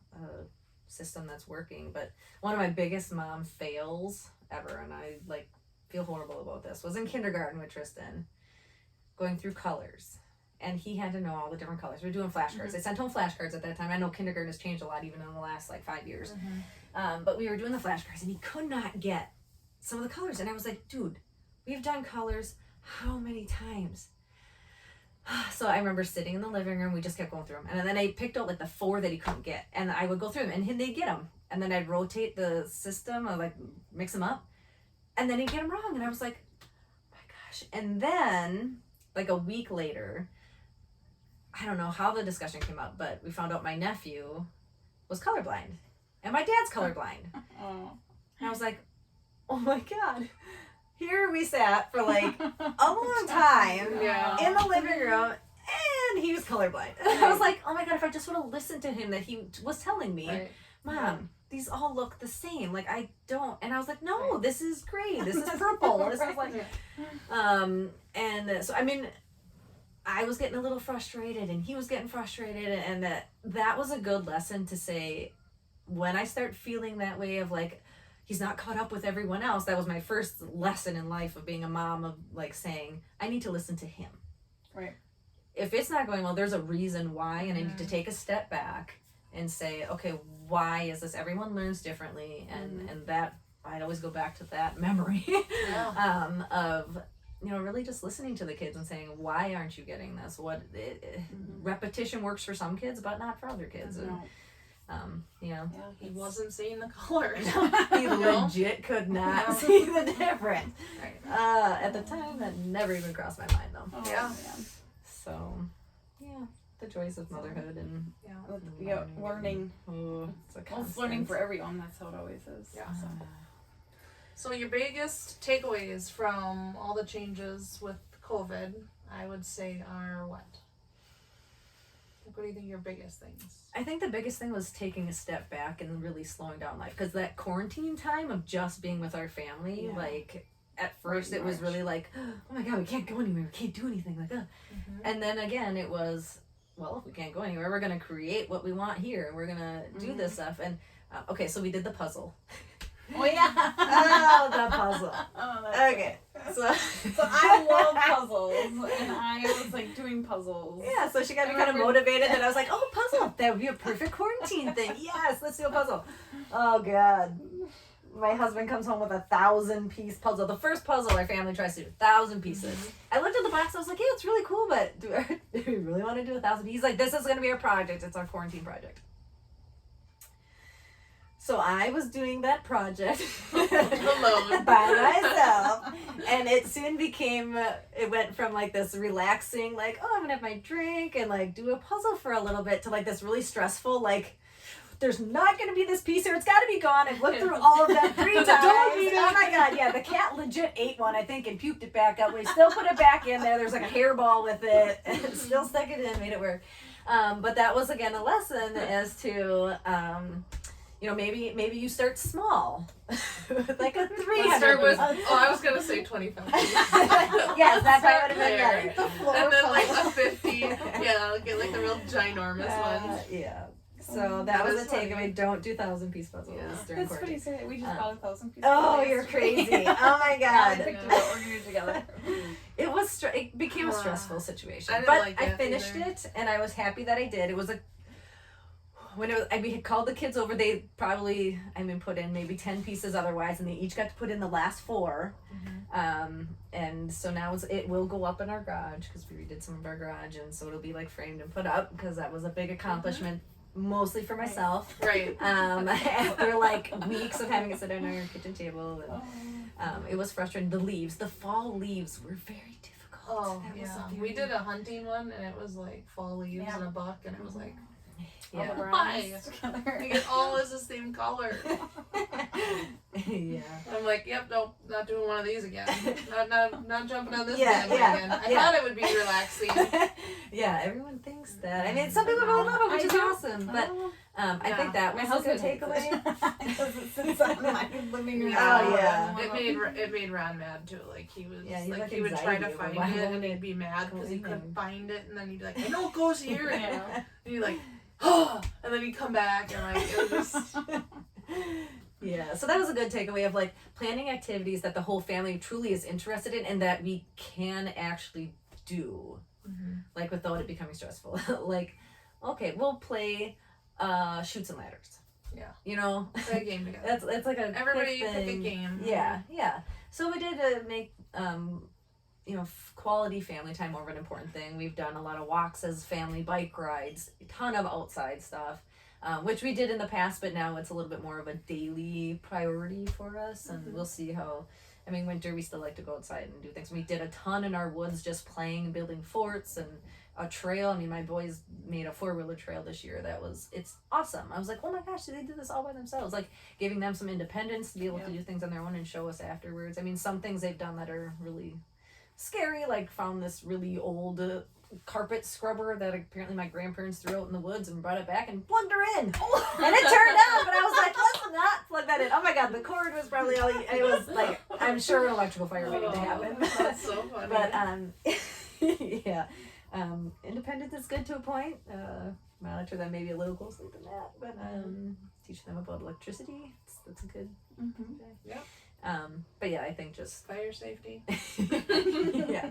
system that's working. But one of my biggest mom fails ever, and I like feel horrible about this, was in kindergarten with Tristan, going through colors. And he had to know all the different colors. We were doing flashcards. They sent home flashcards at that time. I know kindergarten has changed a lot, even in the last like 5 years. But we were doing the flashcards, and he could not get some of the colors. And I was like, dude, we've done colors how many times? So I remember sitting in the living room. We just kept going through them. And then I picked out like the 4 that he couldn't get. And I would go through them, and they'd get them. And then I'd rotate the system, or like mix them up. And then he'd get them wrong. And I was like, oh my gosh. And then like a week later, I don't know how the discussion came up, but we found out my nephew was colorblind. And my dad's colorblind. And I was like, oh my God. Here we sat for like a long time in the living room, and he was colorblind. And I was like, oh my God, if I just would have listened to him, that he was telling me, Mom, these all look the same. Like, I don't. And I was like, no, this is gray. This is purple. This is like, and so, I mean, I was getting a little frustrated, and he was getting frustrated, and that was a good lesson to say, when I start feeling that way of like, he's not caught up with everyone else, that was my first lesson in life of being a mom, of like saying, I need to listen to him. Right. If it's not going well, there's a reason why, and I need to take a step back and say, okay, why is this? Everyone learns differently, and that, I'd always go back to that memory of, you know, really just listening to the kids and saying, why aren't you getting this? Repetition works for some kids, but not for other kids. And, you know, he wasn't seeing the colors. he legit could not see the difference. At the time, that never even crossed my mind, though. Man. So, yeah, the joys of motherhood and learning. It's a It's constant. learning for everyone. That's how it always is. Yeah. So your biggest takeaways from all the changes with COVID, I would say, are what? Like, what do you think are your biggest things? I think the biggest thing was taking a step back and really slowing down life, because that quarantine time of just being with our family, like at first it was really like, oh my God, we can't go anywhere, we can't do anything, like and then again it was, well, if we can't go anywhere, we're gonna create what we want here, and we're gonna do this stuff. And okay, so we did the puzzle. Oh yeah. Oh, the puzzle. Oh, that's Okay, so So I love puzzles, and I was like doing puzzles. yeah, so she got me kind of motivated, and I was like, oh, puzzle, that would be a perfect quarantine thing. Yes, let's do a puzzle. Oh God. My husband comes home with 1,000-piece puzzle. The first puzzle our family tries to do, 1,000 pieces. I looked at the box, I was like, yeah, it's really cool, but do we really want to do 1,000? He's like, this is going to be our project. It's our quarantine project. So I was doing that project Alone. by myself, and it soon became, it went from like this relaxing, like, oh, I'm going to have my drink and like do a puzzle for a little bit, to like this really stressful, like, there's not going to be this piece here. It's got to be gone. I've looked through all of them 3 times. Oh my God. Yeah, the cat legit ate one, I think, and puked it back up. We still put it back in there. There's like a hairball with it. And still stuck it in, made it work. But that was, again, a lesson as to, you know, maybe you start small. Like a 300. Start with, I was going to say 25. Yes, that's why I would have been better. The floor And then like puzzle. a 50. Yeah, get like the real ginormous ones. Yeah. So that was is the takeaway. funny. Don't do 1,000-piece puzzles Yeah. during That's pretty quarantine. silly. We just bought 1,000 pieces. Oh, you're crazy. Oh my Yeah, I God. picked it up. We're gonna do it together. It was it became a Wow. stressful situation, I didn't but like I that finished either. it, and I was happy that I did. It was when we had called the kids over. They probably put in maybe 10 pieces otherwise, and they each got to put in the last 4. And so now it will go up in our garage, because we redid some of our garage, and so it'll be like framed and put up, because that was a big accomplishment. Mostly for myself. Right. After like weeks of having it sit on our kitchen table, and it was frustrating. The fall leaves were very difficult. Oh, That was yeah. a We very- did a hunting one, and it was like fall leaves Yeah. and a buck, and it was like, All the Yeah. browns together. we get all is the same color. Yeah. I'm like, yep, nope, not doing one of these again. Not jumping on this Yeah, bandwagon. yeah, I yeah. thought it would be relaxing. Yeah, everyone thinks that. I mean, some people really love it, which is awesome. But I Yeah. think that My was a good husband hates takeaway. it. Because it sits on my living room. Oh, yeah. It made Ron mad too. Like he was Yeah, he's like like he would try to anxiety over find why it, won't and it he'd be mad go because he in couldn't there? find it, and then he'd be like, I know it goes here, and Yeah. he'd be like, oh, and then he'd come back, and like it was just Yeah, so that was a good takeaway of like planning activities that the whole family truly is interested in, and that we can actually do, like without it becoming stressful. Like, okay, we'll play Chutes and Ladders. Yeah. You know, play a game together. that's like a Everybody quick pick a thing. game. Yeah. So we did make quality family time more of an important thing. We've done a lot of walks as family, bike rides, a ton of outside stuff. Which we did in the past, but now it's a little bit more of a daily priority for us, and we'll see how. I mean, winter we still like to go outside and do things. We did a ton in our woods, just playing and building forts, and a trail. I mean, my boys made a 4-wheeler trail this year. It's awesome. I was like, oh my gosh, they did this all by themselves. Like giving them some independence to be able to do things on their own and show us afterwards. I mean, some things they've done that are really scary, like found this really old carpet scrubber that apparently my grandparents threw out in the woods and brought it back and plugged her in. And it turned out, but I was like, let's not plug that in. Oh my God, the cord was probably all, it was like, I'm sure an electrical fire waiting to happen. That's so funny. But, yeah. Independence is good to a point. Monitor them maybe a little closely than that, but teach them about electricity. That's a good. Mm-hmm. Yep. But yeah, I think just Fire safety. yeah.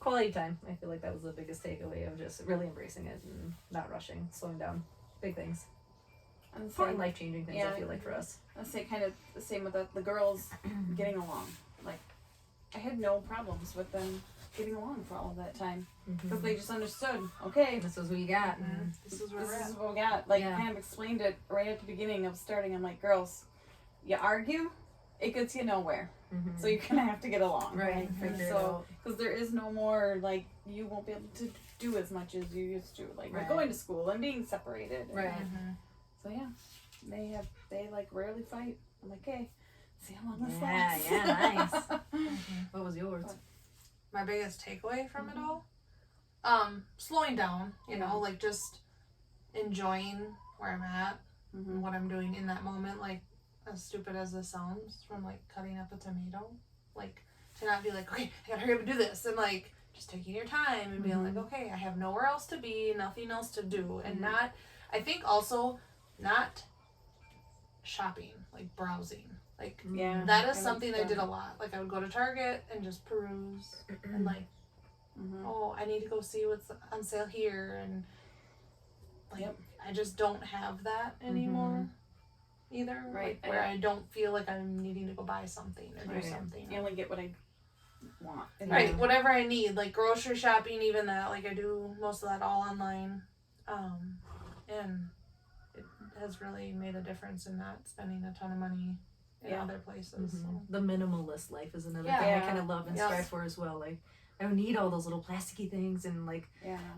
Quality time. I feel like that was the biggest takeaway of just really embracing it and not rushing, slowing down. Big things. Important life changing things, I feel like, for us. I'd say kind of the same with the girls getting along. Like, I had no problems with them getting along for all of that time. Because they just understood, okay, This was what you got. This is where this we're is at. what we got. Like, Yeah. kind of explained it right at the beginning of starting. I'm like, girls, you argue, it gets you nowhere. So you're going to have to get along. Right. Figure it So, out. because there is no more, like, you won't be able to do as much as you used to. Like, Right. going to school and being separated. and- Right. So, yeah, they like rarely fight. I'm like, okay, see how long this Yeah, lasts. yeah, nice. What was yours? My biggest takeaway from it all, slowing down. You know, like just enjoying where I'm at and what I'm doing in that moment. Like, as stupid as this sounds, from like cutting up a tomato, like to not be like, okay, I gotta hurry up and do this, and like just taking your time and being like, okay, I have nowhere else to be, nothing else to do, and not. I think also not shopping, like browsing. Like Yeah. that is I something like I did that. a lot. Like I would go to Target and just peruse and like, oh, I need to go see what's on sale here, and like I just don't have that anymore either. Right. Like where I don't feel like I'm needing to go buy something or do something. I only get what I want. Right, whatever I need, like grocery shopping, even that, like I do most of that all online, and it has really made a difference in not spending a ton of money in other places. So. The minimalist life is another Yeah. thing I kind of love and strive for as well. Like I don't need all those little plasticky things, and like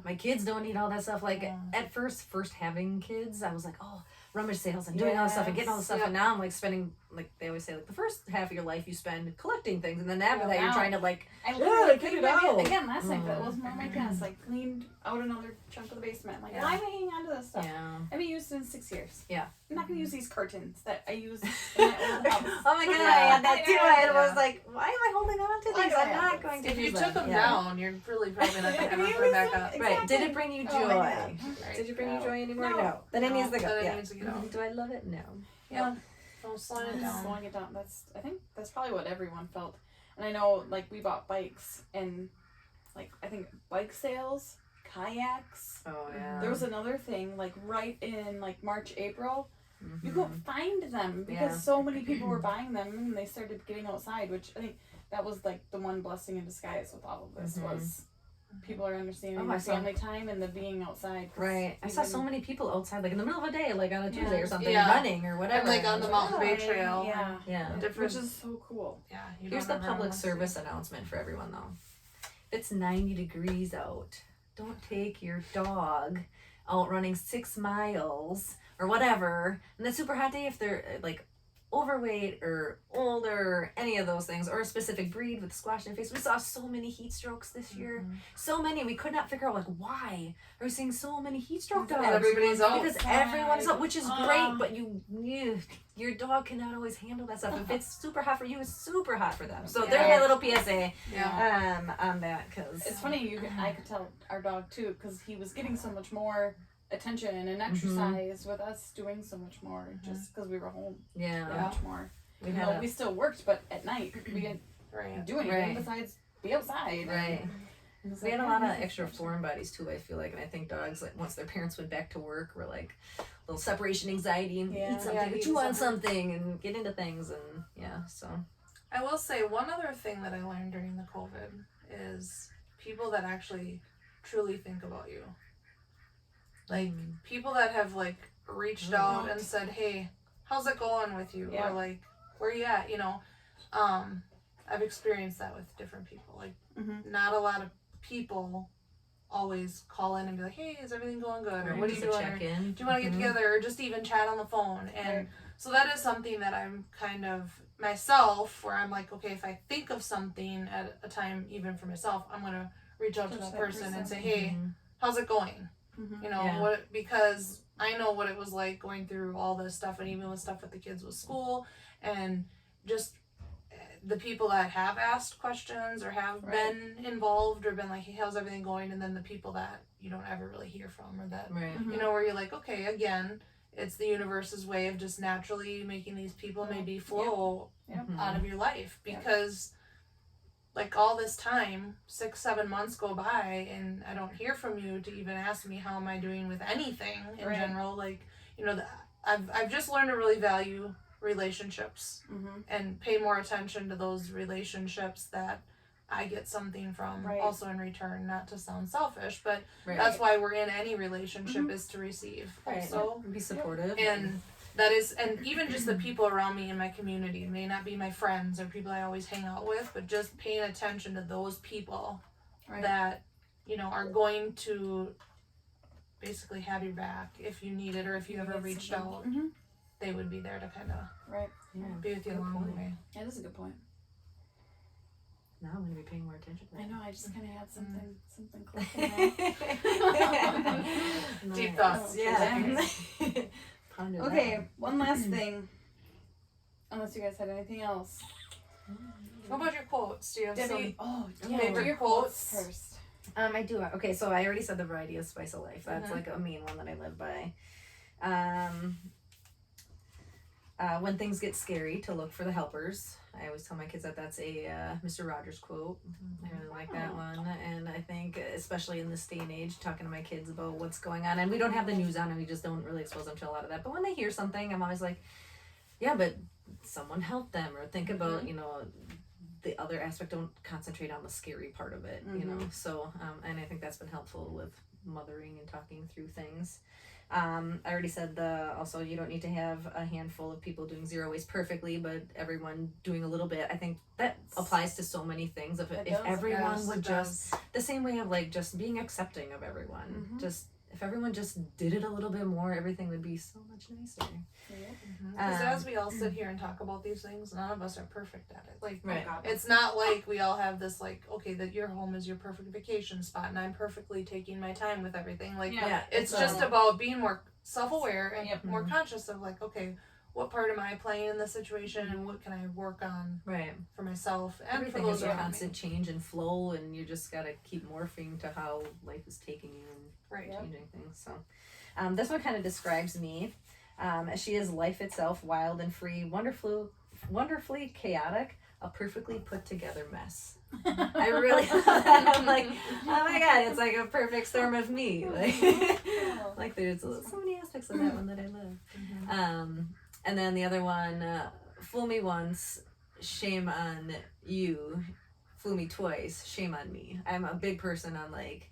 my kids don't need all that stuff. Like at first having kids, I was like, oh, rummage sales and doing all this stuff and getting all this stuff, and now I'm like spending, like they always say, like the first half of your life you spend collecting things, and then after that you're trying to like I literally get cleaned it out. again last night. That was more of my desk. I cleaned out another chunk of the basement. Like, why am I hanging on to this stuff? Yeah. I've been used it in 6 years. Yeah. I'm not gonna use these curtains that I used in my old house. Oh my god, I had that too. I was like, why am I holding on to these? I'm not going to If you use took them down, you're really probably not going to ever put them back up. Exactly. Right. Did it bring you joy? Oh my God. Right. Did it bring you joy anymore? No. Then it needs to go. Then it Yeah. needs to get out. Do I love it? No. Yeah. So slowing it down. Slowing it down. I think that's probably what everyone felt. And I know, like, we bought bikes and, like, I think bike sales, kayaks. Oh yeah. There was another thing, like, right in, like, March, April. You couldn't find them because so many people were buying them and they started getting outside, which I think that was, like, the one blessing in disguise with all of this was people are understanding the family time and the being outside. Right. I saw so many people outside, like in the middle of a day, like on a Tuesday or something, Yeah. running or whatever. And like on the Mountain Bay Trail. Yeah. Yeah. Different. Which is so cool. Yeah. Here's the public service announcement for everyone though. If it's 90 degrees out, don't take your dog out running 6 miles or whatever. And the super hot day, if they're like overweight or older, any of those things, or a specific breed with squash in their face. We saw so many heat strokes this year. So many. We could not figure out, like, why are we seeing so many heat stroke dogs? Everybody's out. Because everyone's out, which is great, but your dog cannot always handle that stuff. If it's super hot for you, it's super hot for them. So there's my little PSA on that. Cause it's funny, I could tell our dog too, because he was getting so much more attention and exercise with us doing so much more just because we were home much more. We still worked, but at night we didn't do anything besides be outside. Right. We had a lot of extra foreign bodies too, I feel like, and I think dogs, like once their parents went back to work, were like a little separation anxiety and eat something, chew on something, and get into things, and so. I will say one other thing that I learned during the COVID is people that actually truly think about you. Like people that have like reached out and said, "Hey, how's it going with you?" Or like, "Where you at?" You know, I've experienced that with different people. Like, not a lot of people always call in and be like, "Hey, is everything going good?" Or "What are you doing?" Or, "Do you want to get together?" Or just even chat on the phone. And so that is something that I'm kind of myself, where I'm like, okay, if I think of something at a time, even for myself, I'm gonna reach out to that person and say, "Hey, how's it going?" You know, what, because I know what it was like going through all this stuff, and even with stuff with the kids with school, and just the people that have asked questions or have been involved or been like, "Hey, how's everything going?" And then the people that you don't ever really hear from, or that, you know, where you're like, okay, again, it's the universe's way of just naturally making these people maybe flow out of your life, because like all this time, 6-7 months go by and I don't hear from you to even ask me how am I doing with anything in general. Like, you know, I've just learned to really value relationships and pay more attention to those relationships that I get something from also in return, not to sound selfish, but that's why we're in any relationship is to receive also. Be supportive. And that is, and even just the people around me in my community, it may not be my friends or people I always hang out with, but just paying attention to those people that, you know, are going to basically have your back if you need it, or if you ever reached out, they would be there to kind of be with you along the way. Yeah, that's a good point. Now I'm going to be paying more attention to that. I know, I just kind of had something clicking there. Deep thoughts. Okay, one last thing. Unless you guys had anything else. What about your quotes? Do you have Debbie, some favorite quotes first? I do. Okay, so I already said the variety of spice of life. That's like a main one that I live by. when things get scary, to look for the helpers. I always tell my kids that that's a Mr. Rogers quote. I really like that one. And I think, especially in this day and age, talking to my kids about what's going on, and we don't have the news on and we just don't really expose them to a lot of that. But when they hear something, I'm always like, yeah, but someone helped them, or think about, you know, the other aspect. Don't concentrate on the scary part of it, you know. So, and I think that's been helpful with mothering and talking through things. I already said also you don't need to have a handful of people doing zero waste perfectly, but everyone doing a little bit. I think that applies to so many things. If everyone would just, the same way of like just being accepting of everyone, just if everyone just did it a little bit more, everything would be so much nicer. Because as we all sit here and talk about these things, none of us are perfect at it. Like, right. It's not like we all have this like, okay, that your home is your perfect vacation spot and I'm perfectly taking my time with everything. Like, it's just about being more self-aware and more conscious of like, okay, what part am I playing in this situation and what can I work on for myself and everything for those is a constant change and flow, and you just gotta keep morphing to how life is taking you and changing things. So this one kind of describes me. She is life itself, wild and free, wonderfully chaotic, a perfectly put together mess. I really I'm like, oh my god, it's like a perfect storm of me. Like there's so many aspects of that one that I love. And then the other one, fool me once, shame on you. Fool me twice, shame on me. I'm a big person on like,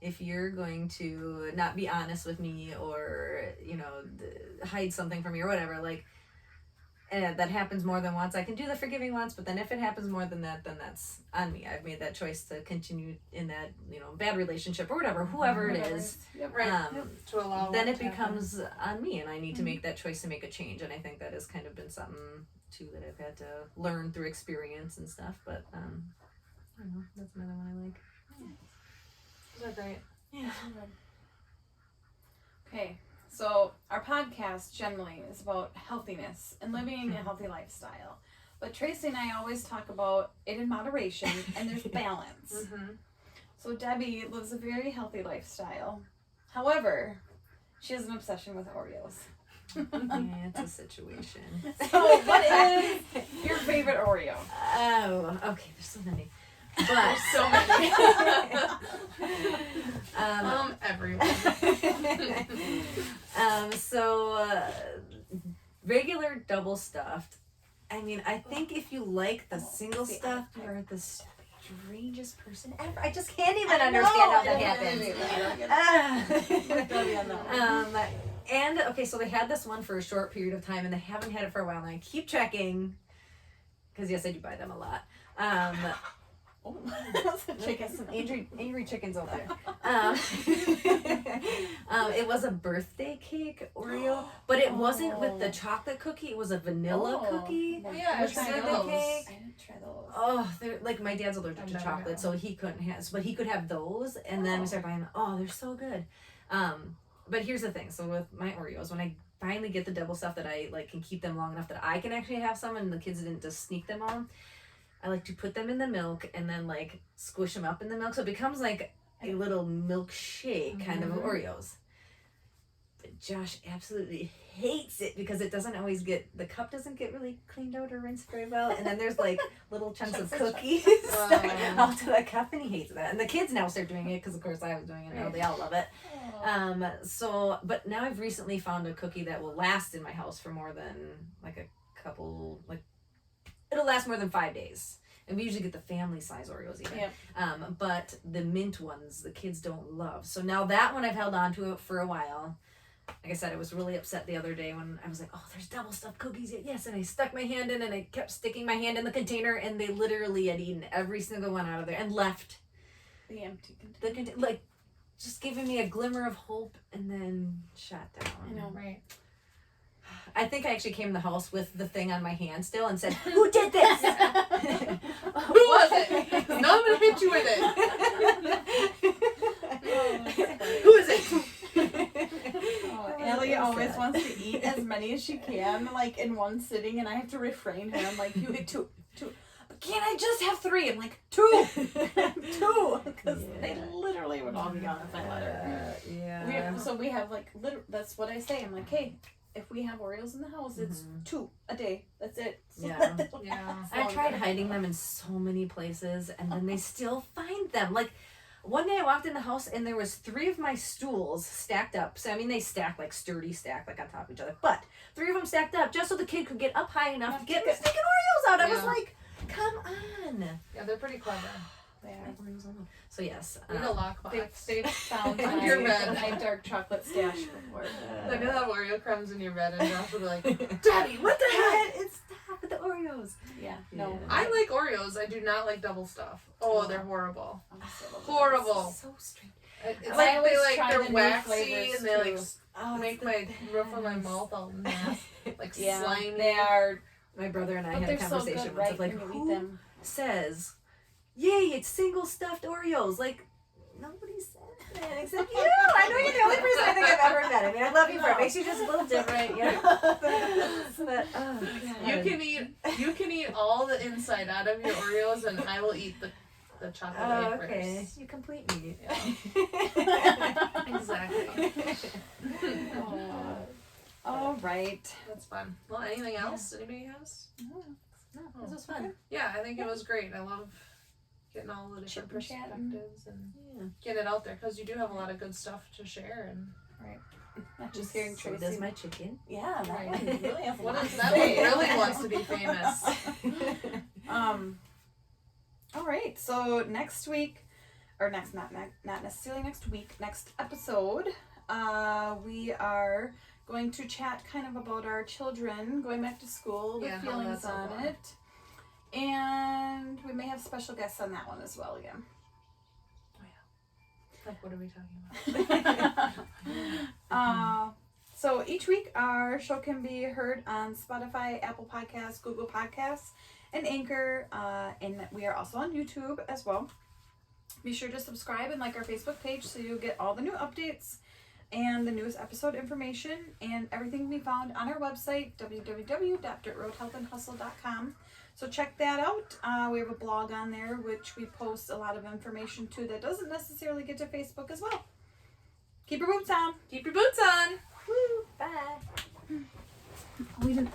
if you're going to not be honest with me or, you know, hide something from me or whatever, like, and that happens more than once. I can do the forgiving once, but then if it happens more than that, then that's on me. I've made that choice to continue in that, you know, bad relationship or whatever, whoever it is. To allow then it becomes on me, and I need to make that choice to make a change. And I think that has kind of been something too that I've had to learn through experience and stuff. But I don't know. That's another one I like. Those are great. Yeah. Okay. So our podcast generally is about healthiness and living a healthy lifestyle. But Tracy and I always talk about it in moderation and there's balance. So Debbie lives a very healthy lifestyle. However, she has an obsession with Oreos. Yeah, it's a situation. So what is your favorite Oreo? Oh, okay, there's so many. But so many. Everyone. Regular double stuffed. I mean, I think if you like the single stuffed, you're the strangest person ever. I just can't even understand how that happens. And okay, so they had this one for a short period of time, and they haven't had it for a while. And I keep checking because yes, I do buy them a lot. Chicken, some angry chickens over there. It was a birthday cake Oreo, but it wasn't with the chocolate cookie. It was a vanilla cookie. Oh, yeah, with I the cake. I didn't try those. Oh, they're like my dad's allergic to chocolate, so he couldn't have. But he could have those, and then we started buying them. Oh, they're so good. But here's the thing. So with my Oreos, when I finally get the double stuff that I like can keep them long enough that I can actually have some, and the kids didn't just sneak them on. I like to put them in the milk and then like squish them up in the milk, so it becomes like a little milkshake kind of Oreos. But Josh absolutely hates it because it doesn't always the cup doesn't get really cleaned out or rinsed very well, and then there's like little chunks of cookies stuck out to the cup, and he hates that. And the kids now start doing it because of course I was doing it, and they all love it. But now I've recently found a cookie that will last in my house for more than like a couple, like it'll last more than 5 days. And we usually get the family size Oreos even. Yep. But the mint ones, the kids don't love. So now that one I've held on to it for a while. Like I said, I was really upset the other day when I was like, oh, there's double stuffed cookies. Yes, and I stuck my hand in and I kept sticking my hand in the container, and they literally had eaten every single one out of there and left. The empty container. Like, just giving me a glimmer of hope and then shot down. I know, right. I think I actually came in the house with the thing on my hand still and said, who did this? Who was it? Because now I'm going to hit you with it. Who is it? Ellie always wants to eat as many as she can, like in one sitting, and I have to refrain her. I'm like, you get two. But can't I just have 3? I'm like, 2. 2. Because they literally would all be gone if I let her. Yeah. So we have like, that's what I say. I'm like, hey, if we have Oreos in the house, it's 2 a day. That's it. So Yeah. Yeah. I tried hiding them in so many places, and then they still find them. Like, one day I walked in the house and there was 3 of my stools stacked up. So I mean, they stacked like sturdy stack, like on top of each other. But 3 of them stacked up just so the kid could get up high enough to get the stinking Oreos out. I was Yeah. like, come on. Yeah, they're pretty clever. So yes, We need a lockbox. They've found On your bed. my dark chocolate stash before. They're gonna have Oreo crumbs in your bed, and Josh will be like, Daddy, what the heck? It's stop with the Oreos. Yeah, no. Yeah. I like Oreos. I do not like double stuff. Oh, they're horrible. I'm horrible. So strange. It's I like always they try they're the new waxy flavors, and they like too. Oh, make my roof of my mouth all nasty, like Yeah, slimy. they are. My brother and I But had a they're so conversation good, once right? of like, when you who eat them. says, "Yay, it's single stuffed Oreos"? Like, nobody said that except you. I know you're the only person I think I've ever met. I mean, I love you for it. Makes you just a little different, you know. But oh, God. You can eat all the inside out of your Oreos, and I will eat the chocolate Oh, wafers. okay. You complete me. Exactly. All right. That's fun. Well, anything else? Anybody has? No, this was fun. Yeah, I think it was great. I love getting all the different Chit and chatting. perspectives and Yeah. getting it out there because you do have a lot of good stuff to share. And Not just hearing So Tracy. does my chicken. Yeah, that Right. one really has a what lot is to that one say. really wants to be famous? All right. So next week, or not necessarily next week, next episode, we are going to chat kind of about our children going back to school, the Yeah, how feelings that's all on going. it, and we may have special guests on that one as well again. Like, what are we talking about? So each week our show can be heard on Spotify, Apple Podcasts, Google Podcasts, and Anchor, and we are also on YouTube as well. Be sure to subscribe and like our Facebook page so you'll get all the new updates and the newest episode information, and everything can be found on our website, www.dirtroadhealthandhustle.com. So check that out. We have a blog on there which we post a lot of information to that doesn't necessarily get to Facebook as well. Keep your boots on. Keep your boots on. Woo, bye. We didn't